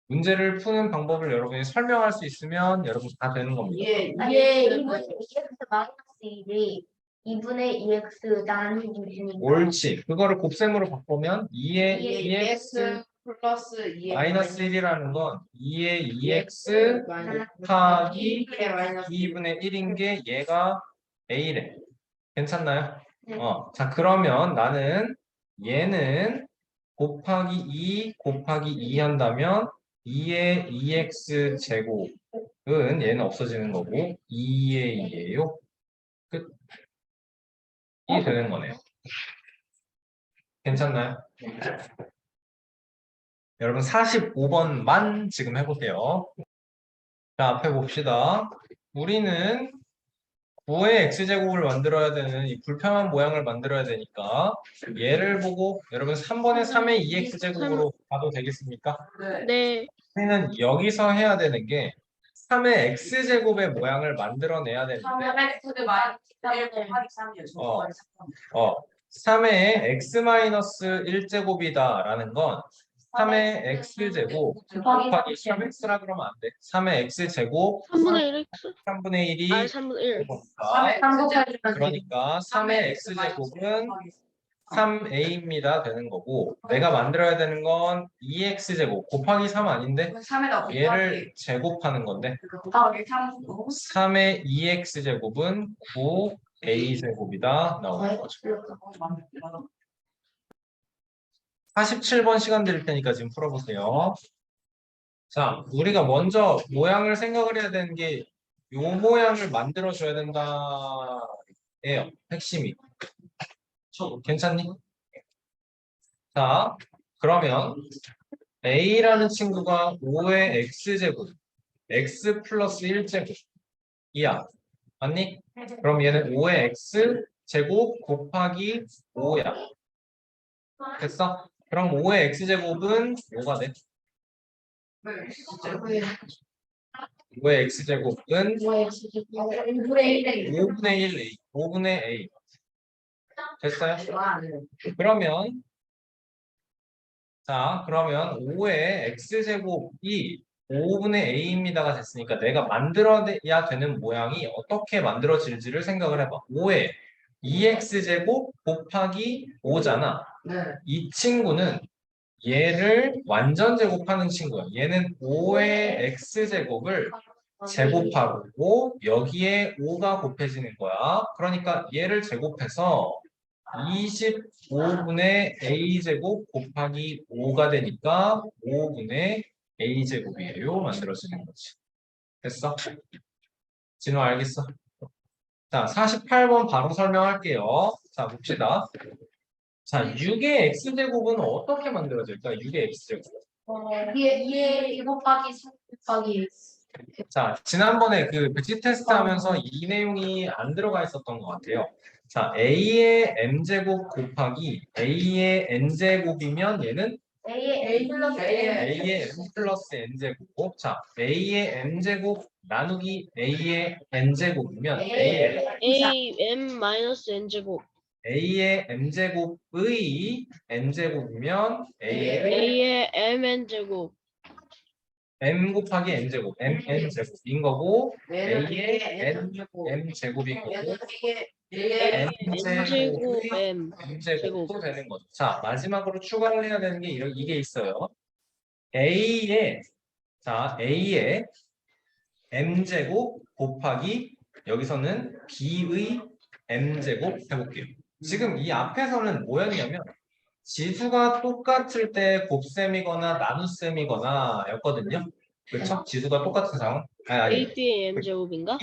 문제를 푸는 방법을 여러분이 설명할 수 있으면 여러분 다 되는 겁니다. 2분의 2x 마이너스 1이 2분의 2x 나누기 6이니까. 옳지. 그거를 곱셈으로 바꾸면 2의 2x 플러스 2의 마이너스 1이라는 건 2의 2x 곱하기 2의 마이너스 2분의 1인 게 얘가 a래. 괜찮나요? 네. 자, 그러면 나는 얘는 곱하기 2 곱하기 2 한다면 2의 2x 제곱은 얘는 없어지는 거고 2의 2예요. 끝. 이 되는 거네요. 괜찮나요? 여러분 45번만 지금 해보세요. 자, 앞에 봅시다. 우리는 5의 x제곱을 만들어야 되는 이 불평한 모양을 만들어야 되니까 얘를 보고 여러분 3번에 3의 2x제곱으로 가도 되겠습니까? 네. 우리는 여기서 해야 되는 게 3의 x제곱의 모양을 만들어내야 되는데 3의 x-1제곱이다 라는 건 3의 x제곱 곱하기 3x라 그러면 안 돼. 3의 x제곱 3분의 1x? 3분의 1이 아, 3분의 1. 그러니까 3의 x제곱은 3a입니다 되는 거고 내가 만들어야 되는 건 2x제곱 곱하기 3 아닌데 3에다 얘를 제곱하는 건데 곱하기 3 3의 2x제곱은 9a제곱이다 나오는 거죠. 47번 시간 드릴 테니까 지금 풀어보세요. 자, 우리가 먼저 모양을 생각을 해야 되는 게 요 모양을 만들어줘야 된다예요. 핵심이. 괜찮니? 자, 그러면 A라는 친구가 5의 x제곱, x 플러스 1제곱이야. 맞니? 그럼 얘는 5의 x제곱 곱하기 5야. 됐어? 그럼 5의 x제곱은 뭐가 돼? 5의 x제곱은 5분의 1a, 5분의 a. 됐어요? 그러면 자, 그러면 5의 x제곱이 5분의 a입니다가 됐으니까 내가 만들어야 되는 모양이 어떻게 만들어질지를 생각을 해봐. 5의 2x제곱 곱하기 5잖아. 이 친구는 얘를 완전 제곱하는 친구야. 얘는 5의 x제곱을 제곱하고 여기에 5가 곱해지는 거야. 그러니까 얘를 제곱해서 25분의 a제곱 곱하기 5가 되니까 5분의 a제곱이에요. 만들어지는 거지. 됐어? 진호 알겠어? 자, 48번 바로 설명할게요. 자, 봅시다. 자, 6의 x제곱은 어떻게 만들어질까? 6의 x제곱. 2 곱하기 3 곱하기 자, 지난번에 그 배치 테스트 하면서 이 내용이 안 들어가 있었던 것 같아요. 자, a의 m제곱 곱하기 a의 n제곱이면 얘는 A의 플러스 a의 m 플러스 n제곱. 자, a의 m제곱 나누기 a의 n제곱이면 A, M 마이너스 N제곱. a의 m제곱의 n제곱이면 a의 A의 M N제곱. m 곱하기 n제곱, mn제곱인 거고 a의 m제곱인 거고 N제곱 M. m제곱도 되는 거죠. 자, 마지막으로 추가를 해야 되는 게 이게 있어요. a의 m제곱 곱하기 여기서는 b의 m제곱 해볼게요. 지금 이 앞에서는 뭐였냐면 지수가 똑같을 때 곱셈이거나 나눗셈이거나 였거든요. 그렇죠? 지수가 똑같은 상황? 아니, A, B의 M제곱인가?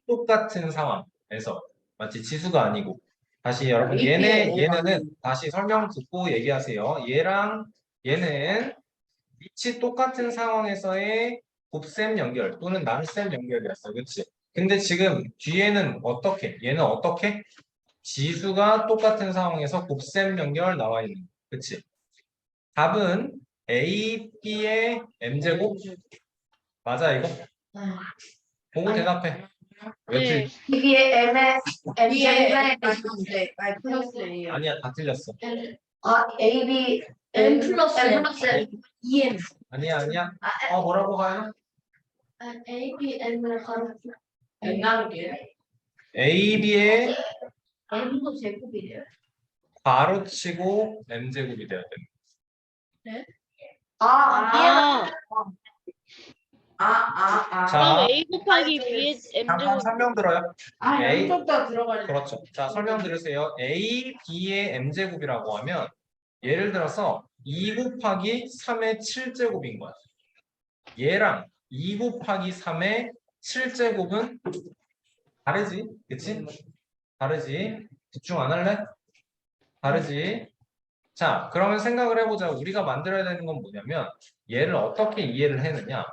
똑같은 상황에서 마치 지수가 아니고 다시 여러분 APN 얘네는 다시 설명 듣고 얘기하세요. 얘랑 얘는 위치 똑같은 상황에서의 곱셈 연결 또는 나눗셈 연결이었어. 그렇지? 근데 지금 뒤에는 어떻게? 얘는 어떻게? 지수가 똑같은 상황에서 곱셈 연결 나와 있는 거. 그치? 답은 A, B의 M제곱? 맞아 이거? 보고 대답해. 왜 네. 틀? B의 M의 B의 M제곱의 플러스 A 아니야 다 틀렸어. AB M 플러스 M 2M 아니야. 뭐라고 가요? AB M을 가로 나누기 A, B의 M도 제곱이래요. 괄호치고 M제곱이 돼야 돼. 네? 아, 자, 그럼 A 곱하기 B의 잠깐 M제곱. 설명 들어요. A. 양쪽 다 들어가야 돼. 그렇죠. 자, 설명 들으세요. A, B의 M제곱이라고 하면 예를 들어서 2 곱하기 3의 7제곱인 거야. 얘랑 2 곱하기 3의 7제곱은 다르지? 그치? 다르지? 집중 안 할래? 다르지? 자, 그러면 생각을 해보자. 우리가 만들어야 되는 건 뭐냐면 얘를 어떻게 이해를 했느냐.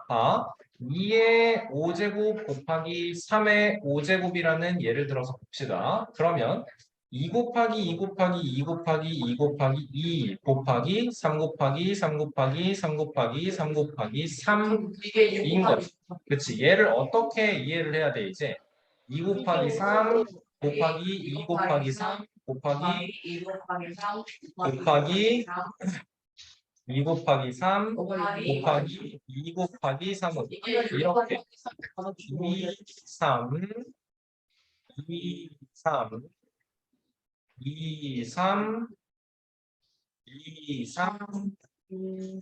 2의 5제곱 곱하기 3의 5제곱이라는 예를 들어서 봅시다. 그러면 2 곱하기 2 곱하기 2 곱하기 2 곱하기 2 곱하기 3 곱하기 3 곱하기 3 곱하기 3 곱하기 3 이게 인 거지. 그치? 얘를 어떻게 이해를 해야 돼, 이제? 2 곱하기 3 곱하기 2 곱하기 3 곱하기 2 곱하기 3 곱하기 2 곱하기 3 곱하기 곱하기 2 곱하기 3은 이렇게 2, 3, 2, 3, 2, 3, 2, 3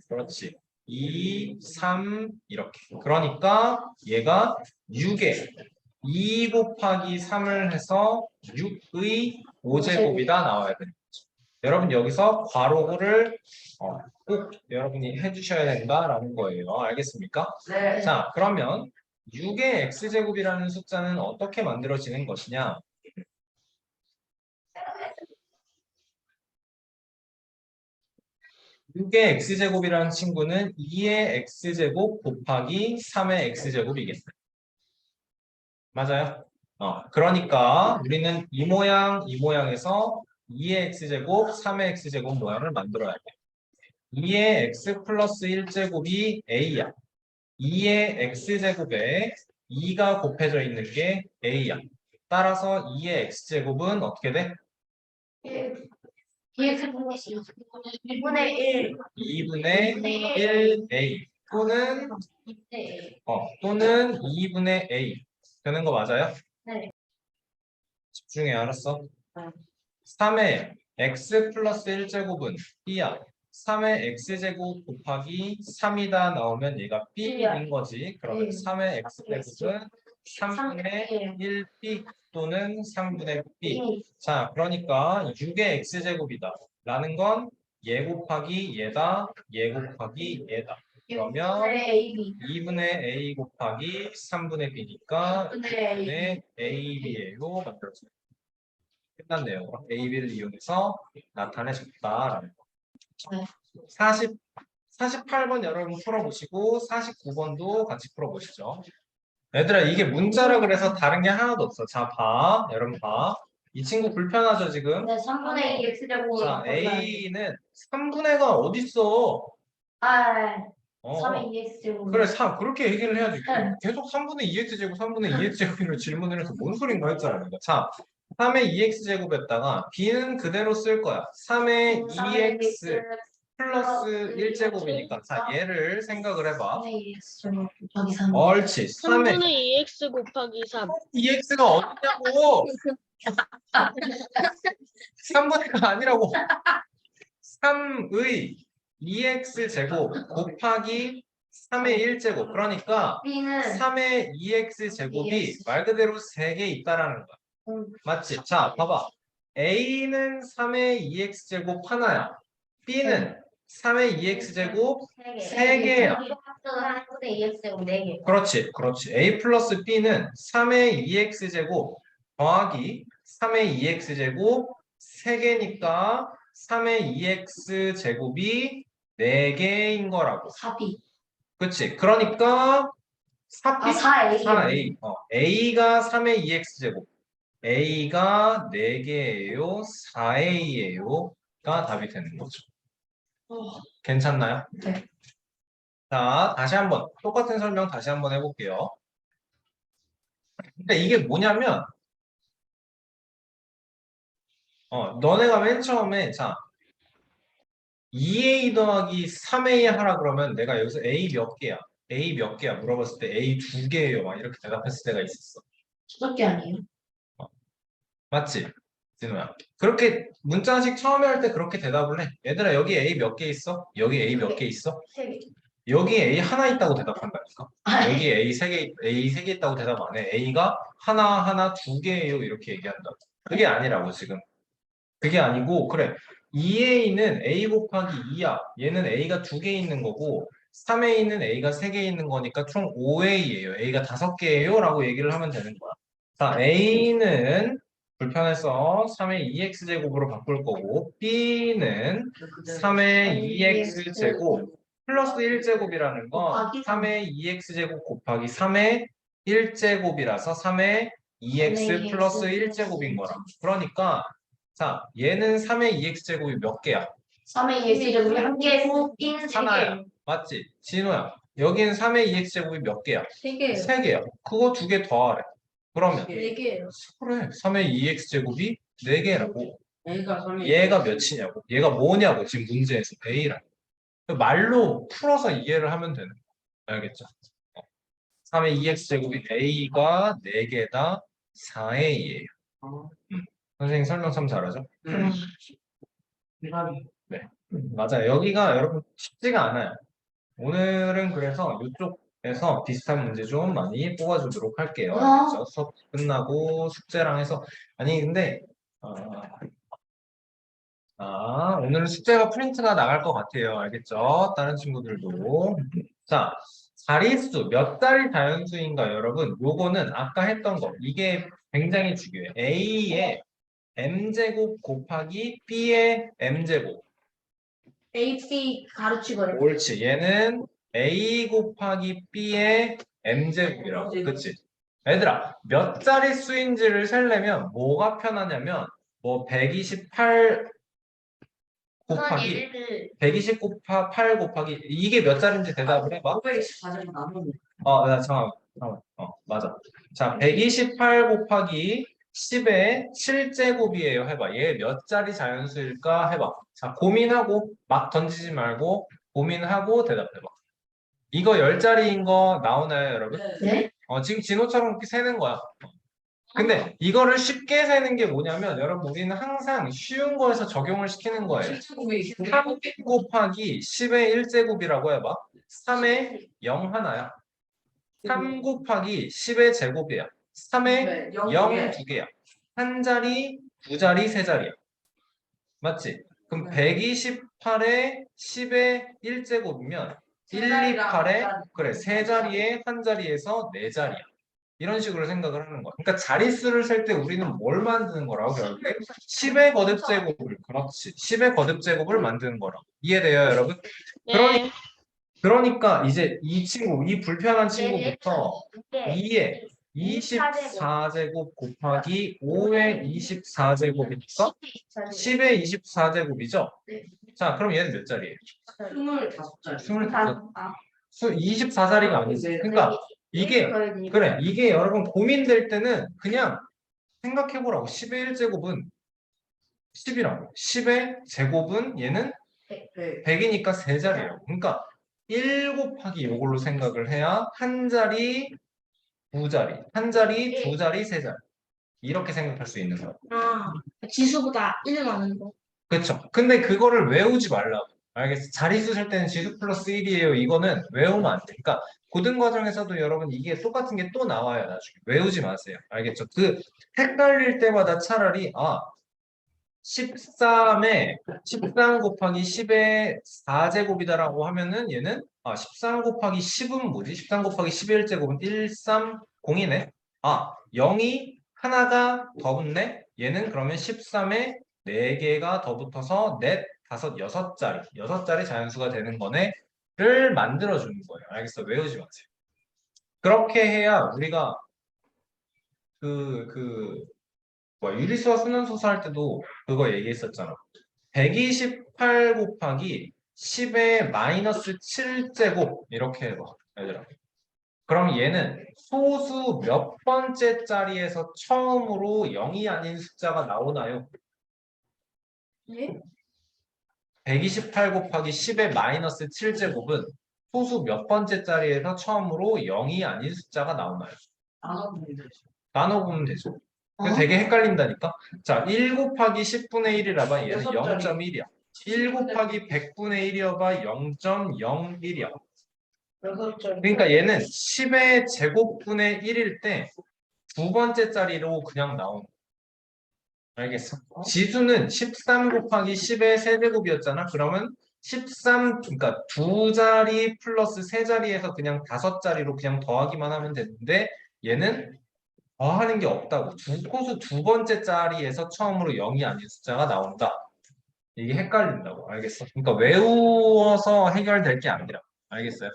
그렇지. 2, 3 이렇게. 그러니까 얘가 6에 2 곱하기 3을 해서 6의 5제곱이다 나와야 되는 거죠. 여러분 여기서 괄호를 꼭 여러분이 해주셔야 된다라는 거예요. 알겠습니까? 네. 자, 그러면 6의 x제곱이라는 숫자는 어떻게 만들어지는 것이냐? (6의 x제곱이라는 친구는 2의 x제곱 곱하기 3의 x제곱이겠다. 맞아요? 그러니까 우리는 이 모양에서 2의 x제곱, 3의 x제곱 모양을 만들어야 돼. 2의 x 플러스 1제곱이 a야. 2의 x제곱에 2가 곱해져 있는 게 a야. 따라서 2의 x제곱은 어떻게 돼? 1분의 1. 2분의 1a 또는 또는 2분의 a 되는 거 맞아요? 네. 집중해, 알았어? 네. 3의 x 플러스 1제곱은 b야. 3의 x제곱 곱하기 3이다 나오면 얘가 b인 거지. 그러면 3의 x제곱은 3분의 1b 또는 3분의 b. 자, 그러니까 6의 x제곱이다 라는 건 얘 곱하기 얘다, 얘 곱하기 얘다. 그러면 2분의 a 곱하기 3분의 b니까 2분의 ab예요. 만들어져요. 끝났네요. AB를 이용해서 나타내줬다라는 거. 48번 여러분 풀어보시고 49번도 같이 풀어보시죠. 얘들아 이게 문자라 그래서 다른 게 하나도 없어. 자, 봐. 여러분 봐. 이 친구 불편하죠 지금? 네, 3분의 2 x제곱. 자, A는 3분의가 어딨어? 3의 2 x제곱. 그래, 그렇게 얘기를 해야지. 네. 계속 3분의 2x제곱, 3분의 2x제곱이라고 질문을 해서 뭔 소린가 했잖아. 자, 3의 2x제곱에다가 b는 그대로 쓸 거야. 3의 2x 플러스 1제곱이니까. 자, 얘를 생각을 해봐. 3의 2 x제곱 곱하기 3. 옳지. 3의 3분의 2x 곱하기 3. 2x가 어디냐고! 3분의가 아니라고. 3의 2x제곱 곱하기 3의 1제곱. 그러니까 b는 3의 2x제곱이 말 그대로 3개 있다라는 거야. 맞지? 자, 봐봐. A는 3의 2x제곱 하나야. B는 3의 2x제곱 3개야. 3분의 2 x제곱 4개. 그렇지, 그렇지. A 플러스 B는 3의 2x제곱 더하기 3의 2x제곱 3개니까 3의 2x제곱이 4개인 거라고. 4b. 그치? 그러니까 4B? 4a. 4A. A가 3의 2x제곱. A가 4개예요. 4A예요. 가 답이 되는 거죠. 괜찮나요? 네. 자, 다시 한번 똑같은 설명 다시 한번 해볼게요. 근데 이게 뭐냐면 너네가 맨 처음에 자 2A 더하기 3A 하라 그러면 내가 여기서 A 몇 개야? A 몇 개야? 물어봤을 때 A 2개예요. 막 이렇게 대답했을 때가 있었어. 5개 아니에요? 맞지? 진호야. 그렇게 문자식 처음에 할 때 그렇게 대답을 해. 얘들아 여기 A 몇 개 있어? 여기 A 몇 개 있어? 3개. 여기 A 하나 있다고 대답한다니까. 여기 A 세 개 있다고 대답 안 해. A가 하나 두 개예요 이렇게 얘기한다. 그게 아니라고 지금. 그게 아니고 그래. 2A는 A 곱하기 2야. 얘는 A가 두 개 있는 거고 3A는 A가 세 개 있는 거니까 총 5A예요. A가 5개예요 라고 얘기를 하면 되는 거야. 자, A는 불편해서 3의 2x제곱으로 바꿀 거고 B는 3의 2x제곱 플러스 1제곱이라는 건 곱하기 3의 2x제곱 곱하기 3의 1제곱이라서 3의 2x 플러스 1제곱인 거라. 그러니까 자, 얘는 3의 2x제곱이 몇 개야? 3의 2x제곱이 1개고 B는 3개. 하나야. 맞지? 진호야. 여기는 3의 2x제곱이 몇 개야? 3개예요. 3개야. 그거 2개 더하래. 그러면 4개예요. 그래. 3의 2x제곱이 4개라고. A가 3이 얘가 몇이냐고. 얘가 뭐냐고. 지금 문제에서 A라고. 말로 풀어서 이해를 하면 되는 거야. 알겠죠? 3의 2x제곱이 A가 4개다. 4A예요. 선생님 설명 참 잘하죠? 네. 맞아요. 여기가 여러분 쉽지가 않아요. 오늘은 그래서 이쪽에서 비슷한 문제 좀 많이 뽑아주도록 할게요. 알겠죠? 수업 끝나고 숙제랑 해서 아니 근데 오늘은 숙제가 프린트가 나갈 것 같아요. 알겠죠? 다른 친구들도. 자, 자릿수, 몇 자리 자연수인가 여러분? 요거는 아까 했던 거. 이게 굉장히 중요해요. A의 m제곱 곱하기 B의 m제곱. AP 가르치거든요. 옳지. 얘는 A 곱하기 B의 m제곱이라고. 그치? 얘들아, 몇 자리 수인지를 세려면 뭐가 편하냐면 뭐 128 곱하기 120 곱하 8 곱하기 이게 몇 자리인지 대답을 해봐. 524점 나누면 나 잠깐만. 맞아. 자, 128 곱하기 10의 7제곱이에요. 해봐. 얘 몇 자리 자연수일까? 해봐. 자, 고민하고 막 던지지 말고 고민하고 대답해봐. 이거 10자리인 거 나오나요, 여러분? 네? 지금 진호처럼 이렇게 세는 거야. 근데 이거를 쉽게 세는 게 뭐냐면 여러분 우리는 항상 쉬운 거에서 적용을 시키는 거예요. 3 곱하기 10의 1제곱이라고 해봐. 3의 0 하나야. 3 곱하기 10의 제곱이야. 3의 0 두 개야. 한 자리, 두 자리, 세 자리야. 맞지? 그럼 128에 10의 1제곱이면 128에 그래 세 자리에 한 자리에서 네 자리야. 이런 식으로 생각을 하는 거야. 그러니까 자릿수를 셀 때 우리는 뭘 만드는 거라고 결국에 10의 거듭제곱을 그렇지 10의 거듭제곱을 만드는 거라고 이해돼요 여러분? 네. 그러니까 이제 이 친구 이 불편한 친구부터 2의 24제곱 곱하기 5의 24제곱이니까 10의 24제곱이죠? 네. 자 그럼 얘는 몇 자리예요? 25자리 24자리가 아니지. 그러니까 이게 그래 이게 여러분 고민될 때는 그냥 생각해보라고 10의 1제곱은 10이라고 10의 제곱은 얘는 100이니까 세 자리예요. 그러니까 1 곱하기 이걸로 생각을 해야 한 자리, 두 자리, 한 자리, 두 자리, 세 자리 이렇게 생각할 수 있는 거예요. 지수보다 1 많은 거. 그렇죠. 근데 그거를 외우지 말라고. 알겠어. 자릿수 셀 때는 지수 플러스 1이에요. 이거는 외우면 안 돼. 그러니까 고등 과정에서도 여러분 이게 똑같은 게 또 나와요. 나중에. 외우지 마세요. 알겠죠? 그 헷갈릴 때마다 차라리 13 곱하기 10의 4제곱이다라고 하면은 얘는 13 곱하기 10은 뭐지? 13 곱하기 11제곱은 130이네. 0이 하나가 더 붙네. 얘는 그러면 13에 4개가 더 붙어서 넷, 다섯, 6자리. 6자리 자연수가 되는 거네를 만들어주는 거예요. 알겠어? 외우지 마세요. 그렇게 해야 우리가 유리수와 순환소수 할 때도 그거 얘기했었잖아. 128 곱하기 10의 마이너스 7제곱 이렇게 해봐. 얘들아. 그럼 얘는 소수 몇 번째 자리에서 처음으로 0이 아닌 숫자가 나오나요? 네? 128 곱하기 10의 마이너스 7제곱은 소수 몇 번째 자리에서 처음으로 0이 아닌 숫자가 나오나요? 나눠보면 되죠. 이거 되게 헷갈린다니까. 자, 1 곱하기 10분의 1이라봐 얘는 여섯 자리. 0.1이야. 1 곱하기 100분의 1이어봐 0.01이야. 그러니까 얘는 10의 제곱분의 1일 때 두 번째 자리로 그냥 나오는 거야. 알겠어? 지수는 13 곱하기 10의 세제곱이었잖아. 그러면 13, 그러니까 두 자리 플러스 세 자리에서 그냥 다섯 자리로 그냥 더하기만 하면 되는데 얘는 더하는 게 없다고. 코수 두 번째 자리에서 처음으로 0이 아닌 숫자가 나온다. 이게 헷갈린다고. 알겠어? 그러니까 외워서 해결될 게 아니라. 알겠어요?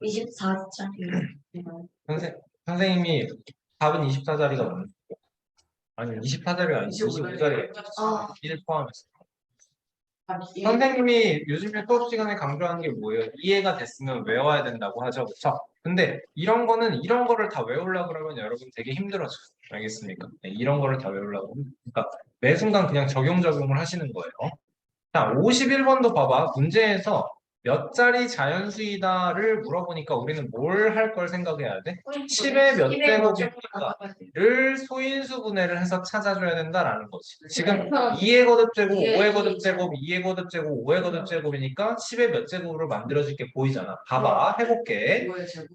24짜리. 선생님이 답은 24자리가 맞는 거고. 아니, 24자리가 아니지. 25자리. 아. 1 포함해서. 선생님이 요즘에 수업 시간에 강조하는 게 뭐예요? 이해가 됐으면 외워야 된다고 하죠. 그렇죠? 근데 이런 거를 다 외우려고 그러면 여러분 되게 힘들어져요. 알겠습니까? 네, 이런 거를 다 외우려고. 그러니까 매 순간 그냥 적용을 하시는 거예요. 자, 51번도 봐봐. 문제에서 몇 자리 자연수이다를 물어보니까 우리는 뭘 할 걸 생각해야 돼? 10의 몇 제곱이니까를 소인수 분해를 해서 찾아줘야 된다라는 거지. 지금 2의 거듭제곱, 5의 거듭제곱, 2의 거듭제곱, 5의 거듭제곱이니까 10의 몇 제곱으로 만들어질 게 보이잖아. 봐봐. 해볼게.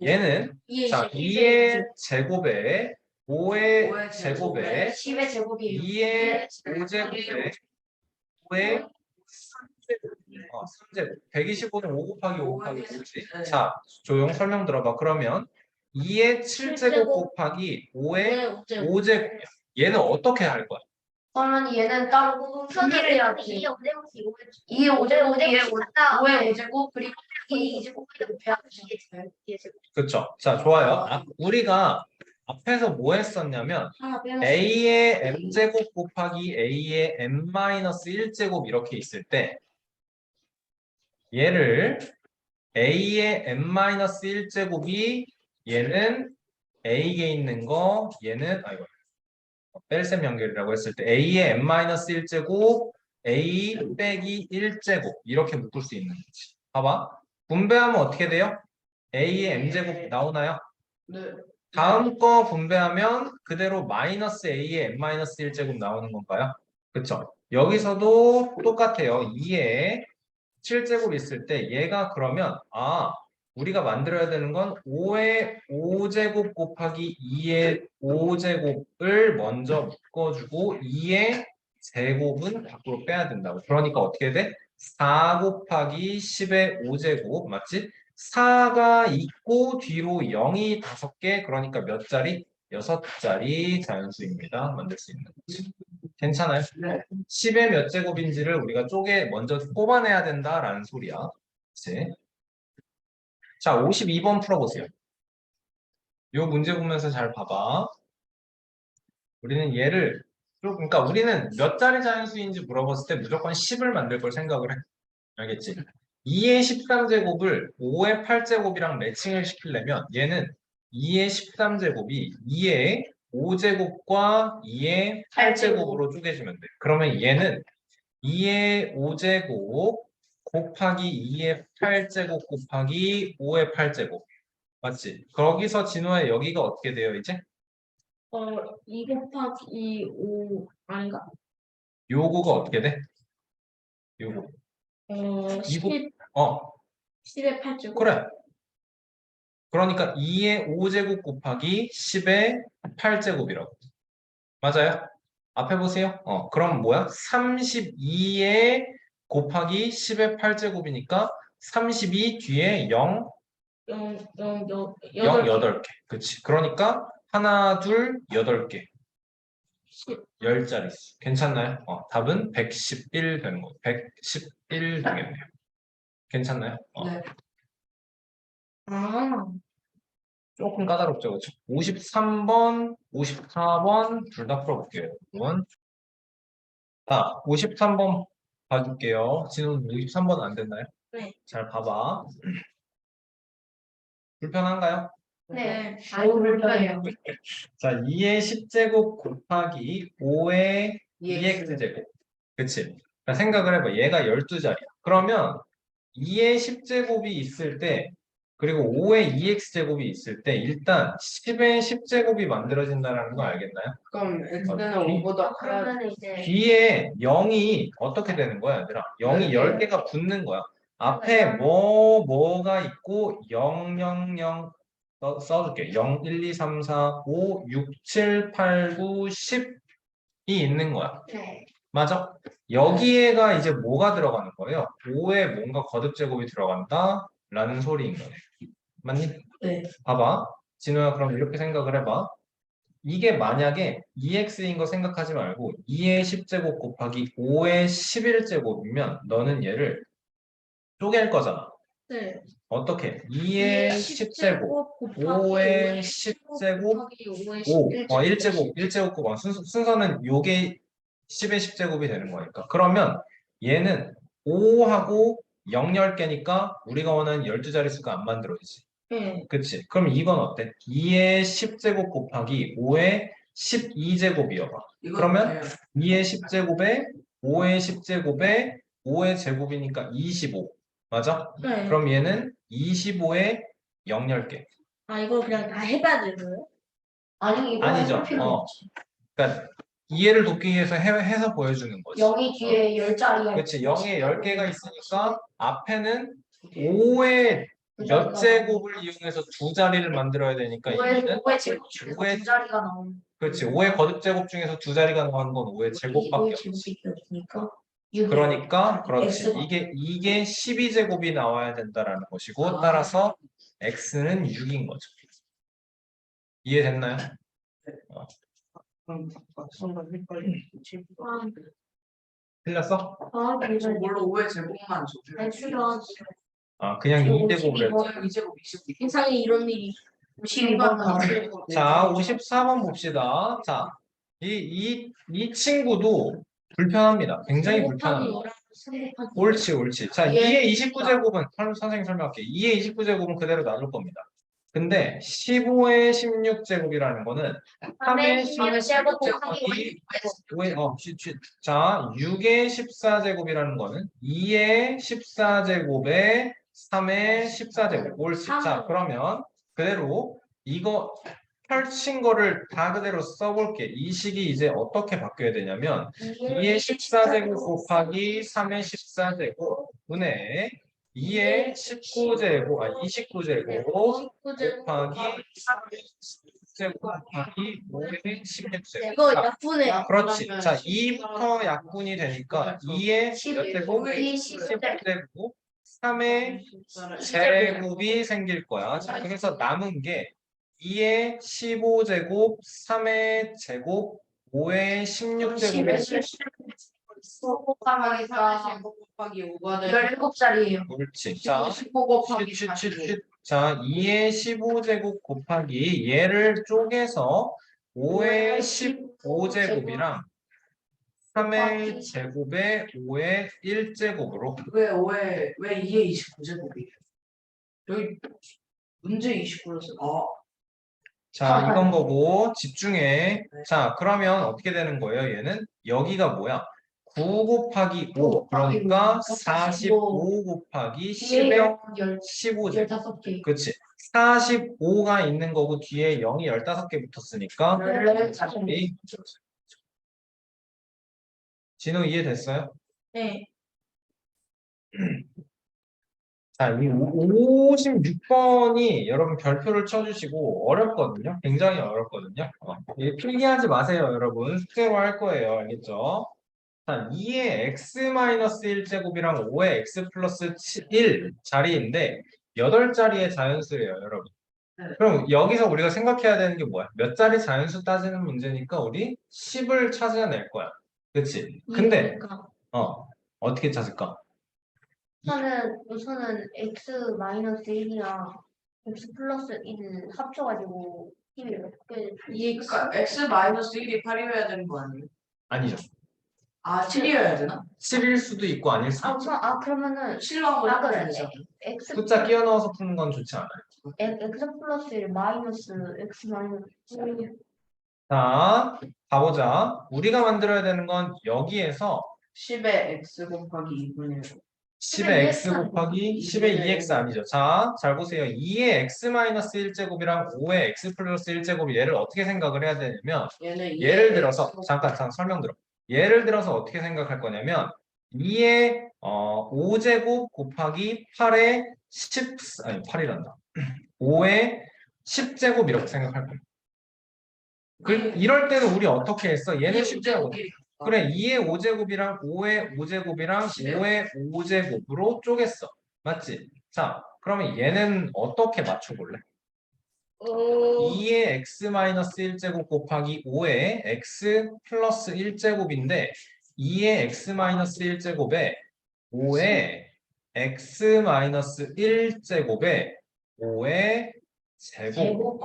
얘는 자 2의 제곱에 5의 제곱에 10의 제곱이에요. 2의 5제곱에 5의 3제곱. 125는 5 곱하기 5 곱하기 5지. 자, 조용 설명 들어봐. 그러면 2의 7제곱 곱하기 5의 5제곱이야. 얘는 어떻게 할 거야? 그러면 얘는 따로 표기를 해야지. 2의 5제곱, 5의 5제곱, 그리고 2의 2제곱 해야지. 그쵸? 자, 좋아요. 우리가 앞에서 뭐 했었냐면 하나 빼먹었어. A의 m제곱 곱하기 A의 m-1제곱 이렇게 있을 때 얘를 A의 m-1제곱이 얘는 A에 있는 거 얘는 아이고 뺄셈 연결이라고 했을 때 A의 m-1제곱 A 빼기 1제곱 이렇게 묶을 수 있는 거지. 봐봐. 분배하면 어떻게 돼요? A의 m제곱 나오나요? 네. 다음 거 분배하면 그대로 마이너스 A의 m-1제곱 나오는 건가요? 그쵸? 여기서도 똑같아요. 2의 7제곱 있을 때 얘가 그러면 우리가 만들어야 되는 건 5의 5제곱 곱하기 2의 5제곱을 먼저 묶어주고 2의 제곱은 밖으로 빼야 된다고. 그러니까 어떻게 돼? 4 곱하기 10의 5제곱 맞지? 4가 있고 뒤로 0이 5개 그러니까 몇 자리? 6자리 자연수입니다. 만들 수 있는 거지. 괜찮아요? 네. 10의 몇 제곱인지를 우리가 쪼개 먼저 뽑아내야 된다라는 소리야. 그치? 자, 52번 풀어보세요. 이 문제 보면서 잘 봐봐. 우리는 얘를 그러니까 우리는 몇 자리 자연수인지 물어봤을 때 무조건 10을 만들 걸 생각을 해. 알겠지? 2의 13제곱을 5의 8제곱이랑 매칭을 시키려면 얘는 2의 13제곱이 2의 5제곱과 2의 8제곱으로 쪼개지면 돼. 그러면 얘는 2의 5제곱 곱하기 2의 8제곱 곱하기 5의 8제곱. 맞지? 거기서 진호의 여기가 어떻게 돼요, 이제? 2 곱하기 5 아닌가? 요거가 어떻게 돼? 요거. 10의 어, 8제곱. 그래. 그러니까 2의 5제곱 곱하기 10의 8제곱이라고. 맞아요? 앞에 보세요. 그럼 뭐야? 32의 곱하기 10의 8제곱이니까 32 뒤에 0, 0, 8개. 그치. 그러니까 하나, 둘, 8개. 10자리. 괜찮나요? 답은 111 되는 거. 111 되겠네요. 괜찮나요? 네. 조금 까다롭죠, 그렇죠? 53번, 54번 둘 다 풀어볼게요. 여러분. 자, 53번 봐줄게요. 지금 53번 안 됐나요? 네. 잘 봐봐. 불편한가요? 네. 너무 불편해요. 자, 2의 10제곱 곱하기 5의 2x제곱. 그치? 그러니까 생각을 해봐. 얘가 12자리야. 그러면 2의 10제곱이 있을 때 그리고 5의 2x제곱이 있을 때 일단 10의 10제곱이 만들어진다는 거 알겠나요? 그럼 x는 B. 5보다 커야 그러면 이제 뒤에 0이 어떻게 되는 거야, 얘들아? 0이 10개가 붙는 거야. 앞에 뭐가 있고 0, 0, 0 써줄게. 0, 1, 2, 3, 4, 5, 6, 7, 8, 9, 10이 있는 거야. 네. 맞아? 여기에가 이제 뭐가 들어가는 거예요? 5에 뭔가 거듭제곱이 들어간다? 라는 소리인 거네. 맞니? 네. 봐봐. 진호야, 그럼 이렇게 생각을 해봐. 이게 만약에 2x인 거 생각하지 말고 2의 10제곱 곱하기 5의 11제곱이면 너는 얘를 쪼갤 거잖아. 네. 어떻게? 2의 10제곱, 5의 10제곱, 5, 1제곱, 1제곱 곱하 순서는 요게 10의 10제곱이 되는 거니까. 그러면 얘는 5하고 0, 10개니까 우리가 원하는 12자릿수가 안 만들어지지. 네. 그치? 그럼 이건 어때? 2의 10제곱 곱하기 5의 12제곱이어봐. 그러면 2의 10제곱에 5의 10제곱에 5의 제곱이니까 25. 맞아? 네. 그럼 얘는 25에 0, 10개. 아, 이걸 그냥 다 해봐야 되고요. 아니 이거 아니죠. 할 필요 없지. 그러니까 이해를 돕기 위해서 해서 보여주는 거지. 여기 뒤에 10자리가 그치? 0에 10개가 있으니까 앞에는 5의 몇 제곱을 이용해서 두 자리를 만들어야 되니까 얘는 5의 제곱 중에서 오의- 2자리가 나오는 그렇지. 5의 거듭제곱 중에서 두 자리가 나오는 건 5의 제곱밖에 5의 없지. 제곱이 없으니까 6. 그러니까 그렇지. X가. 이게 12제곱이 나와야 된다라는 것이고 따라서 x는 6인 거죠. 이해됐나요? 그럼 순간 헷갈려. 틀렸어? 아, 저 뭘로 5의 제곱만 줘. X가 아, 그냥 2제곱을 했죠. 2제곱 22. 세상에 이런 일이. 52번 자, 54번 봅시다. 자, 이 친구도 불편합니다. 굉장히 불편합니다. 옳지, 옳지. 자, 2의 29제곱은, 선생님 설명할게. 2의 29제곱은 그대로 놔둘 겁니다. 근데 15의 16제곱이라는 거는 3의 16제곱 곱하기 5의, 자, 6의 14제곱이라는 거는 2의 14제곱에 3의 14제곱. 옳지. 자, 그러면 그대로 이거 펼친 거를 다 그대로 써볼게. 이 식이 이제 어떻게 바뀌어야 되냐면 2의 14제곱 곱하기 3의 14제곱 분의 2의 19제곱, 29제곱 곱하기 3의 10제곱 곱하기 5의 16제곱. 이거 약분해. 그렇지. 자, 2부터 약분이 되니까 2의 몇 제곱? 2 10제곱, 3의 제곱이 생길 거야. 자, 그래서 남은 게 2의 15제곱, 3의 제곱, 5의 16제곱이 곱하기 4 곱하기 5가 돼. 17자리예요. 옳지. 자, 15 곱하기 자, 2의 15제곱 곱하기 얘를 쪼개서 5의 15제곱이랑 3의 제곱에 5의 1제곱으로 왜 2의 29제곱이에요? 여기 문제 29였어. 자, 이건 거고 집중해. 자, 그러면 어떻게 되는 거예요? 얘는 여기가 뭐야? 9 곱하기 5 그러니까 45 곱하기 10의 15제곱. 15개. 그치? 45가 있는 거고 뒤에 0이 15개 붙었으니까 14자리. 진호 이해됐어요? 네. 자, 이 56번이 여러분 별표를 쳐주시고 어렵거든요. 굉장히 어렵거든요. 이게 필기하지 마세요, 여러분. 숙제로 할 거예요. 알겠죠? 자, 2의 x-1제곱이랑 5의 x 플러스 1 자리인데 8자리의 자연수예요, 여러분. 그럼 여기서 우리가 생각해야 되는 게 뭐야? 몇 자리 자연수 따지는 문제니까 우리 10을 찾아낼 거야. 그치? 근데 어떻게 찾을까? 우선은 x-1이랑 x 플러스 1 합쳐가지고 힘이 몇 개? 그러니까 x-1이 8이어야 되는 거 아니에요? 아니죠. 7이어야 되나? 7일 수도 있고 아닐 수도 있죠. 그러면은 7로 한번 그래. 해보자. x 숫자 끼워 넣어서 푸는 건 좋지 않아요. x 플러스 1 마이너스 x 마이너스 1. 자, 가보자. 우리가 만들어야 되는 건 여기에서 10의 x 곱하기 2분의 1. 10의 x 곱하기 10의 2x 아니죠. 자, 잘 보세요. 2의 x-1제곱이랑 5의 x 플러스 1제곱 얘를 어떻게 생각을 해야 되냐면 얘는 예를 들어서 잠깐 설명 들어. 예를 들어서 어떻게 생각할 거냐면 2의 5제곱 곱하기 8의 10 아니 8이란다. 5의 10제곱 이렇게 생각할 거예요. 이럴 때는 우리 어떻게 했어? 얘는 10제곱. 그래, 2의 5제곱이랑 5의 5제곱이랑 5의 5제곱으로 쪼갰어. 맞지? 자, 그러면 얘는 어떻게 맞춰볼래? 2의 x-1제곱 곱하기 5의 x 플러스 1제곱인데 2의 x-1제곱에 5의 x-1제곱에 5의 제곱.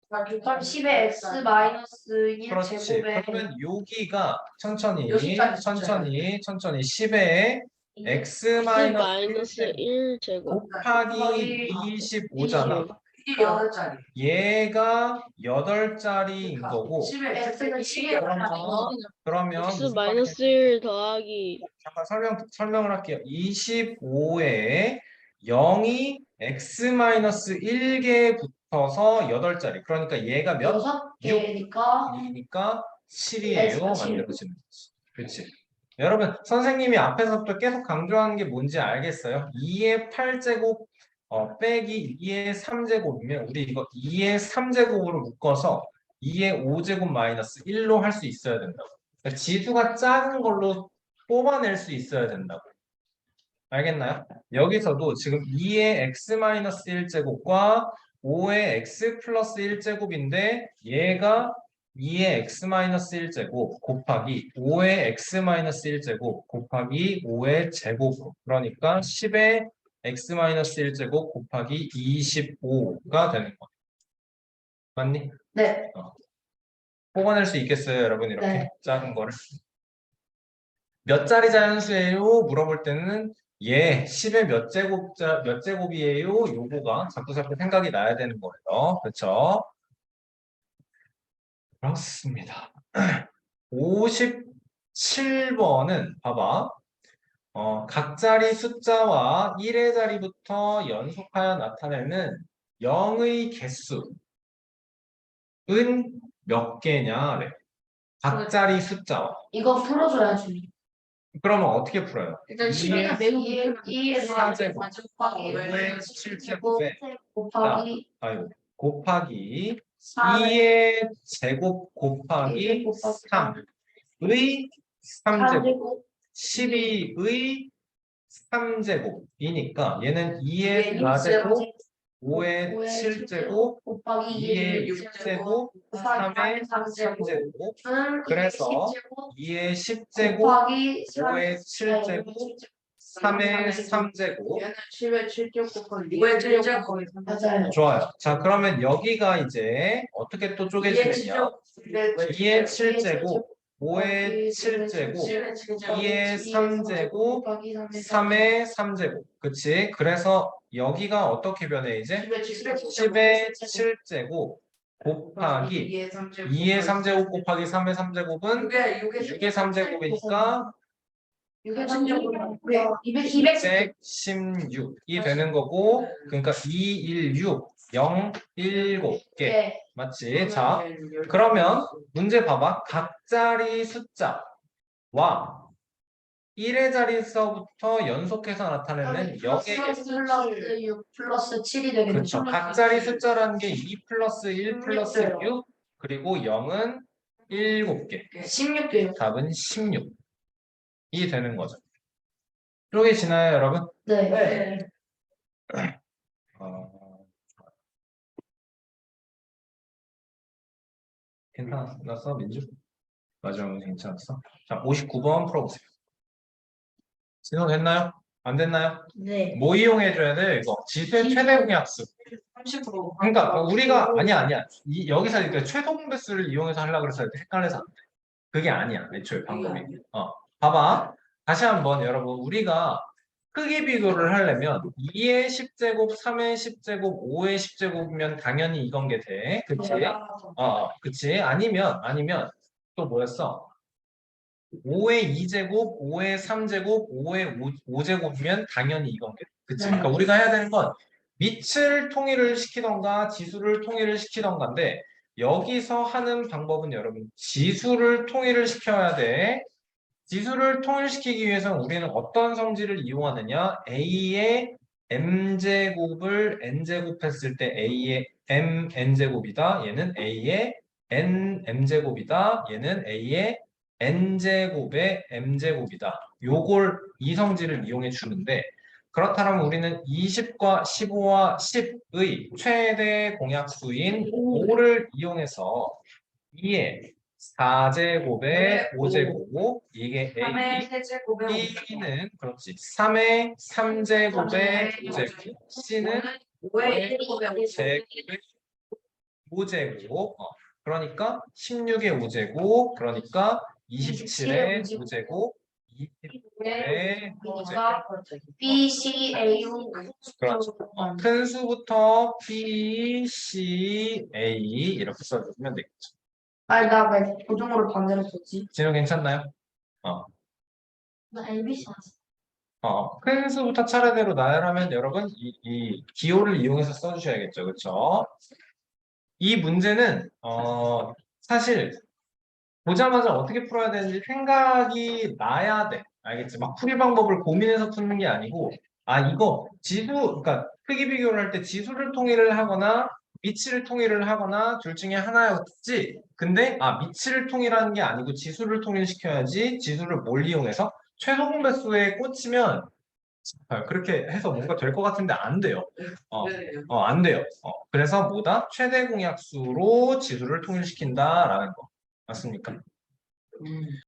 그럼 10의 x 마이너스 1 그렇지. 제곱에 그러면 여기가 천천히 여기까지 10의 x 마이너스 1 제곱. 곱하기 25잖아. 이게 8자리. 얘가 8자리인 거고 10의 x는 10의 그러면 x 무슨 마이너스 1 더하기 잠깐 설명을 할게요. 25에 0이 x-1개 붙어서 8자리. 그러니까 얘가 몇? 6개니까 2니까 7이에요. X가 7. 만들어지는 거지. 그렇지. 여러분, 선생님이 앞에서부터 계속 강조하는 게 뭔지 알겠어요? 2의 8제곱 빼기 2의 3제곱이면 우리 이거 2의 3제곱으로 묶어서 2의 5제곱 마이너스 1로 할 수 있어야 된다고. 그러니까 지수가 작은 걸로 뽑아낼 수 있어야 된다고. 알겠나요? 여기서도 지금 2의 x-1제곱과 5의 x 플러스 1제곱인데 얘가 2의 x-1제곱 곱하기 5의 x-1제곱 곱하기 5의 제곱 그러니까 10의 x-1제곱 곱하기 25가 되는 거야. 맞니? 네. 뽑아낼 수 있겠어요, 여러분? 이렇게 네. 작은 거를. 몇 자리 자연수예요? 물어볼 때는 10의 몇 제곱이에요? 요거가 자꾸 생각이 나야 되는 거예요. 그렇죠? 그렇습니다. 57번은 봐봐. 각 자리 숫자와 1의 자리부터 연속하여 나타내는 0의 개수는 몇 개냐래. 각 자리 숫자와. 이거 풀어줘야지. 그러면 어떻게 풀어요? 일단 2의 10이가 매우 2의 4제곱, 5의 7제곱에 곱하기 곱하기 4의 2의 제곱 곱하기 3의 3제곱 12의 3제곱이니까 얘는 2의 4제곱 5의 7제곱 곱하기 2의 2의 6제곱 3의 3제곱 그래서 2의 10제곱 곱하기 5의 7제곱 3의 3제곱 얘는 10의 7제곱 곱하기 5의 7제곱. 맞아요. 좋아요. 자 그러면 여기가 이제 어떻게 또 쪼개지느냐 2의 7제곱 5의 7제곱 2의 3제곱 3의 3제곱 그치? 그래서 여기가 어떻게 변해 이제 10의 7제곱 곱하기 2의 3제곱 곱하기 3의 3제곱은 6의 3제곱이니까 216이 되는 거고 그러니까 216 0 7개 맞지? 자 그러면 문제 봐봐 각 자리 숫자와 1의 자리에서부터 연속해서 나타내는 0의 개수 플러스 6 플러스 7이 되겠죠. 그렇죠. 각 자리 숫자라는 게 2 플러스 1 플러스 6 그리고 0은 7개 16개요. 답은 16이 되는 거죠. 쪼개지나요 여러분? 네. 괜찮았어 민주? 마지막 문제 괜찮았어? 자 59번 풀어보세요. 진행됐나요? 안 됐나요? 네. 뭐 이용해줘야 돼 이거? 지수의 최대 공약수 30%. 그러니까 우리가 아니야 여기서 이렇게 최소 공배수를 이용해서 하려고 그래서 헷갈려서 안 돼. 그게 아니야 애초에 방법이. 봐봐 다시 한번 여러분 우리가 크기 비교를 하려면 2의 10제곱 3의 10제곱 5의 10제곱이면 당연히 이건 게 돼. 그치? 그치? 아니면 또 뭐였어? 5의 2제곱, 5의 3제곱, 5의 5제곱이면 당연히 이건데. 그치? 네. 그러니까 우리가 해야 되는 건 밑을 통일을 시키던가 지수를 통일을 시키던가인데 여기서 하는 방법은 여러분 지수를 통일을 시켜야 돼. 지수를 통일시키기 위해서는 우리는 어떤 성질을 이용하느냐? a의 m제곱을 n제곱 했을 때 a의 mn제곱이다. 얘는 a의 nm제곱이다. 얘는 a의 n제곱의 m제곱이다. 요걸 이 성질을 이용해 주는데 그렇다면 우리는 20과 15와 10의 최대 공약수인 5를 이용해서 2의 4제곱의 5제곱 이게 3의 A 세제곱의 B는 그렇지 3의 3제곱의 5제곱 C는 5의 1제곱의 제곱의 5제곱 그러니까 16의 5제곱 그러니까 27의 5제곱 20의 5제곱 B, C, A, U. 그렇죠. 큰 수부터 B, C, A 이렇게 써주면 되겠죠. 아니, 나 왜 고정으로 반대로 썼지? 진호 괜찮나요? 나 LBC 큰 수부터 차례대로 나열하면 여러분 이 기호를 이용해서 써주셔야겠죠. 그렇죠? 이 문제는 사실 보자마자 어떻게 풀어야 되는지 생각이 나야 돼. 알겠지? 막 풀이 방법을 고민해서 푸는 게 아니고 이거 지수 그러니까 크기 비교를 할 때 지수를 통일을 하거나 미치를 통일을 하거나 둘 중에 하나였지. 근데 미치를 통일하는 게 아니고 지수를 통일시켜야지. 지수를 뭘 이용해서 최소 공배수에 꽂히면 그렇게 해서 뭔가 될 것 같은데 안 돼요. 안 돼요. 그래서 뭐다? 최대 공약수로 지수를 통일시킨다라는 거. 맞습니까?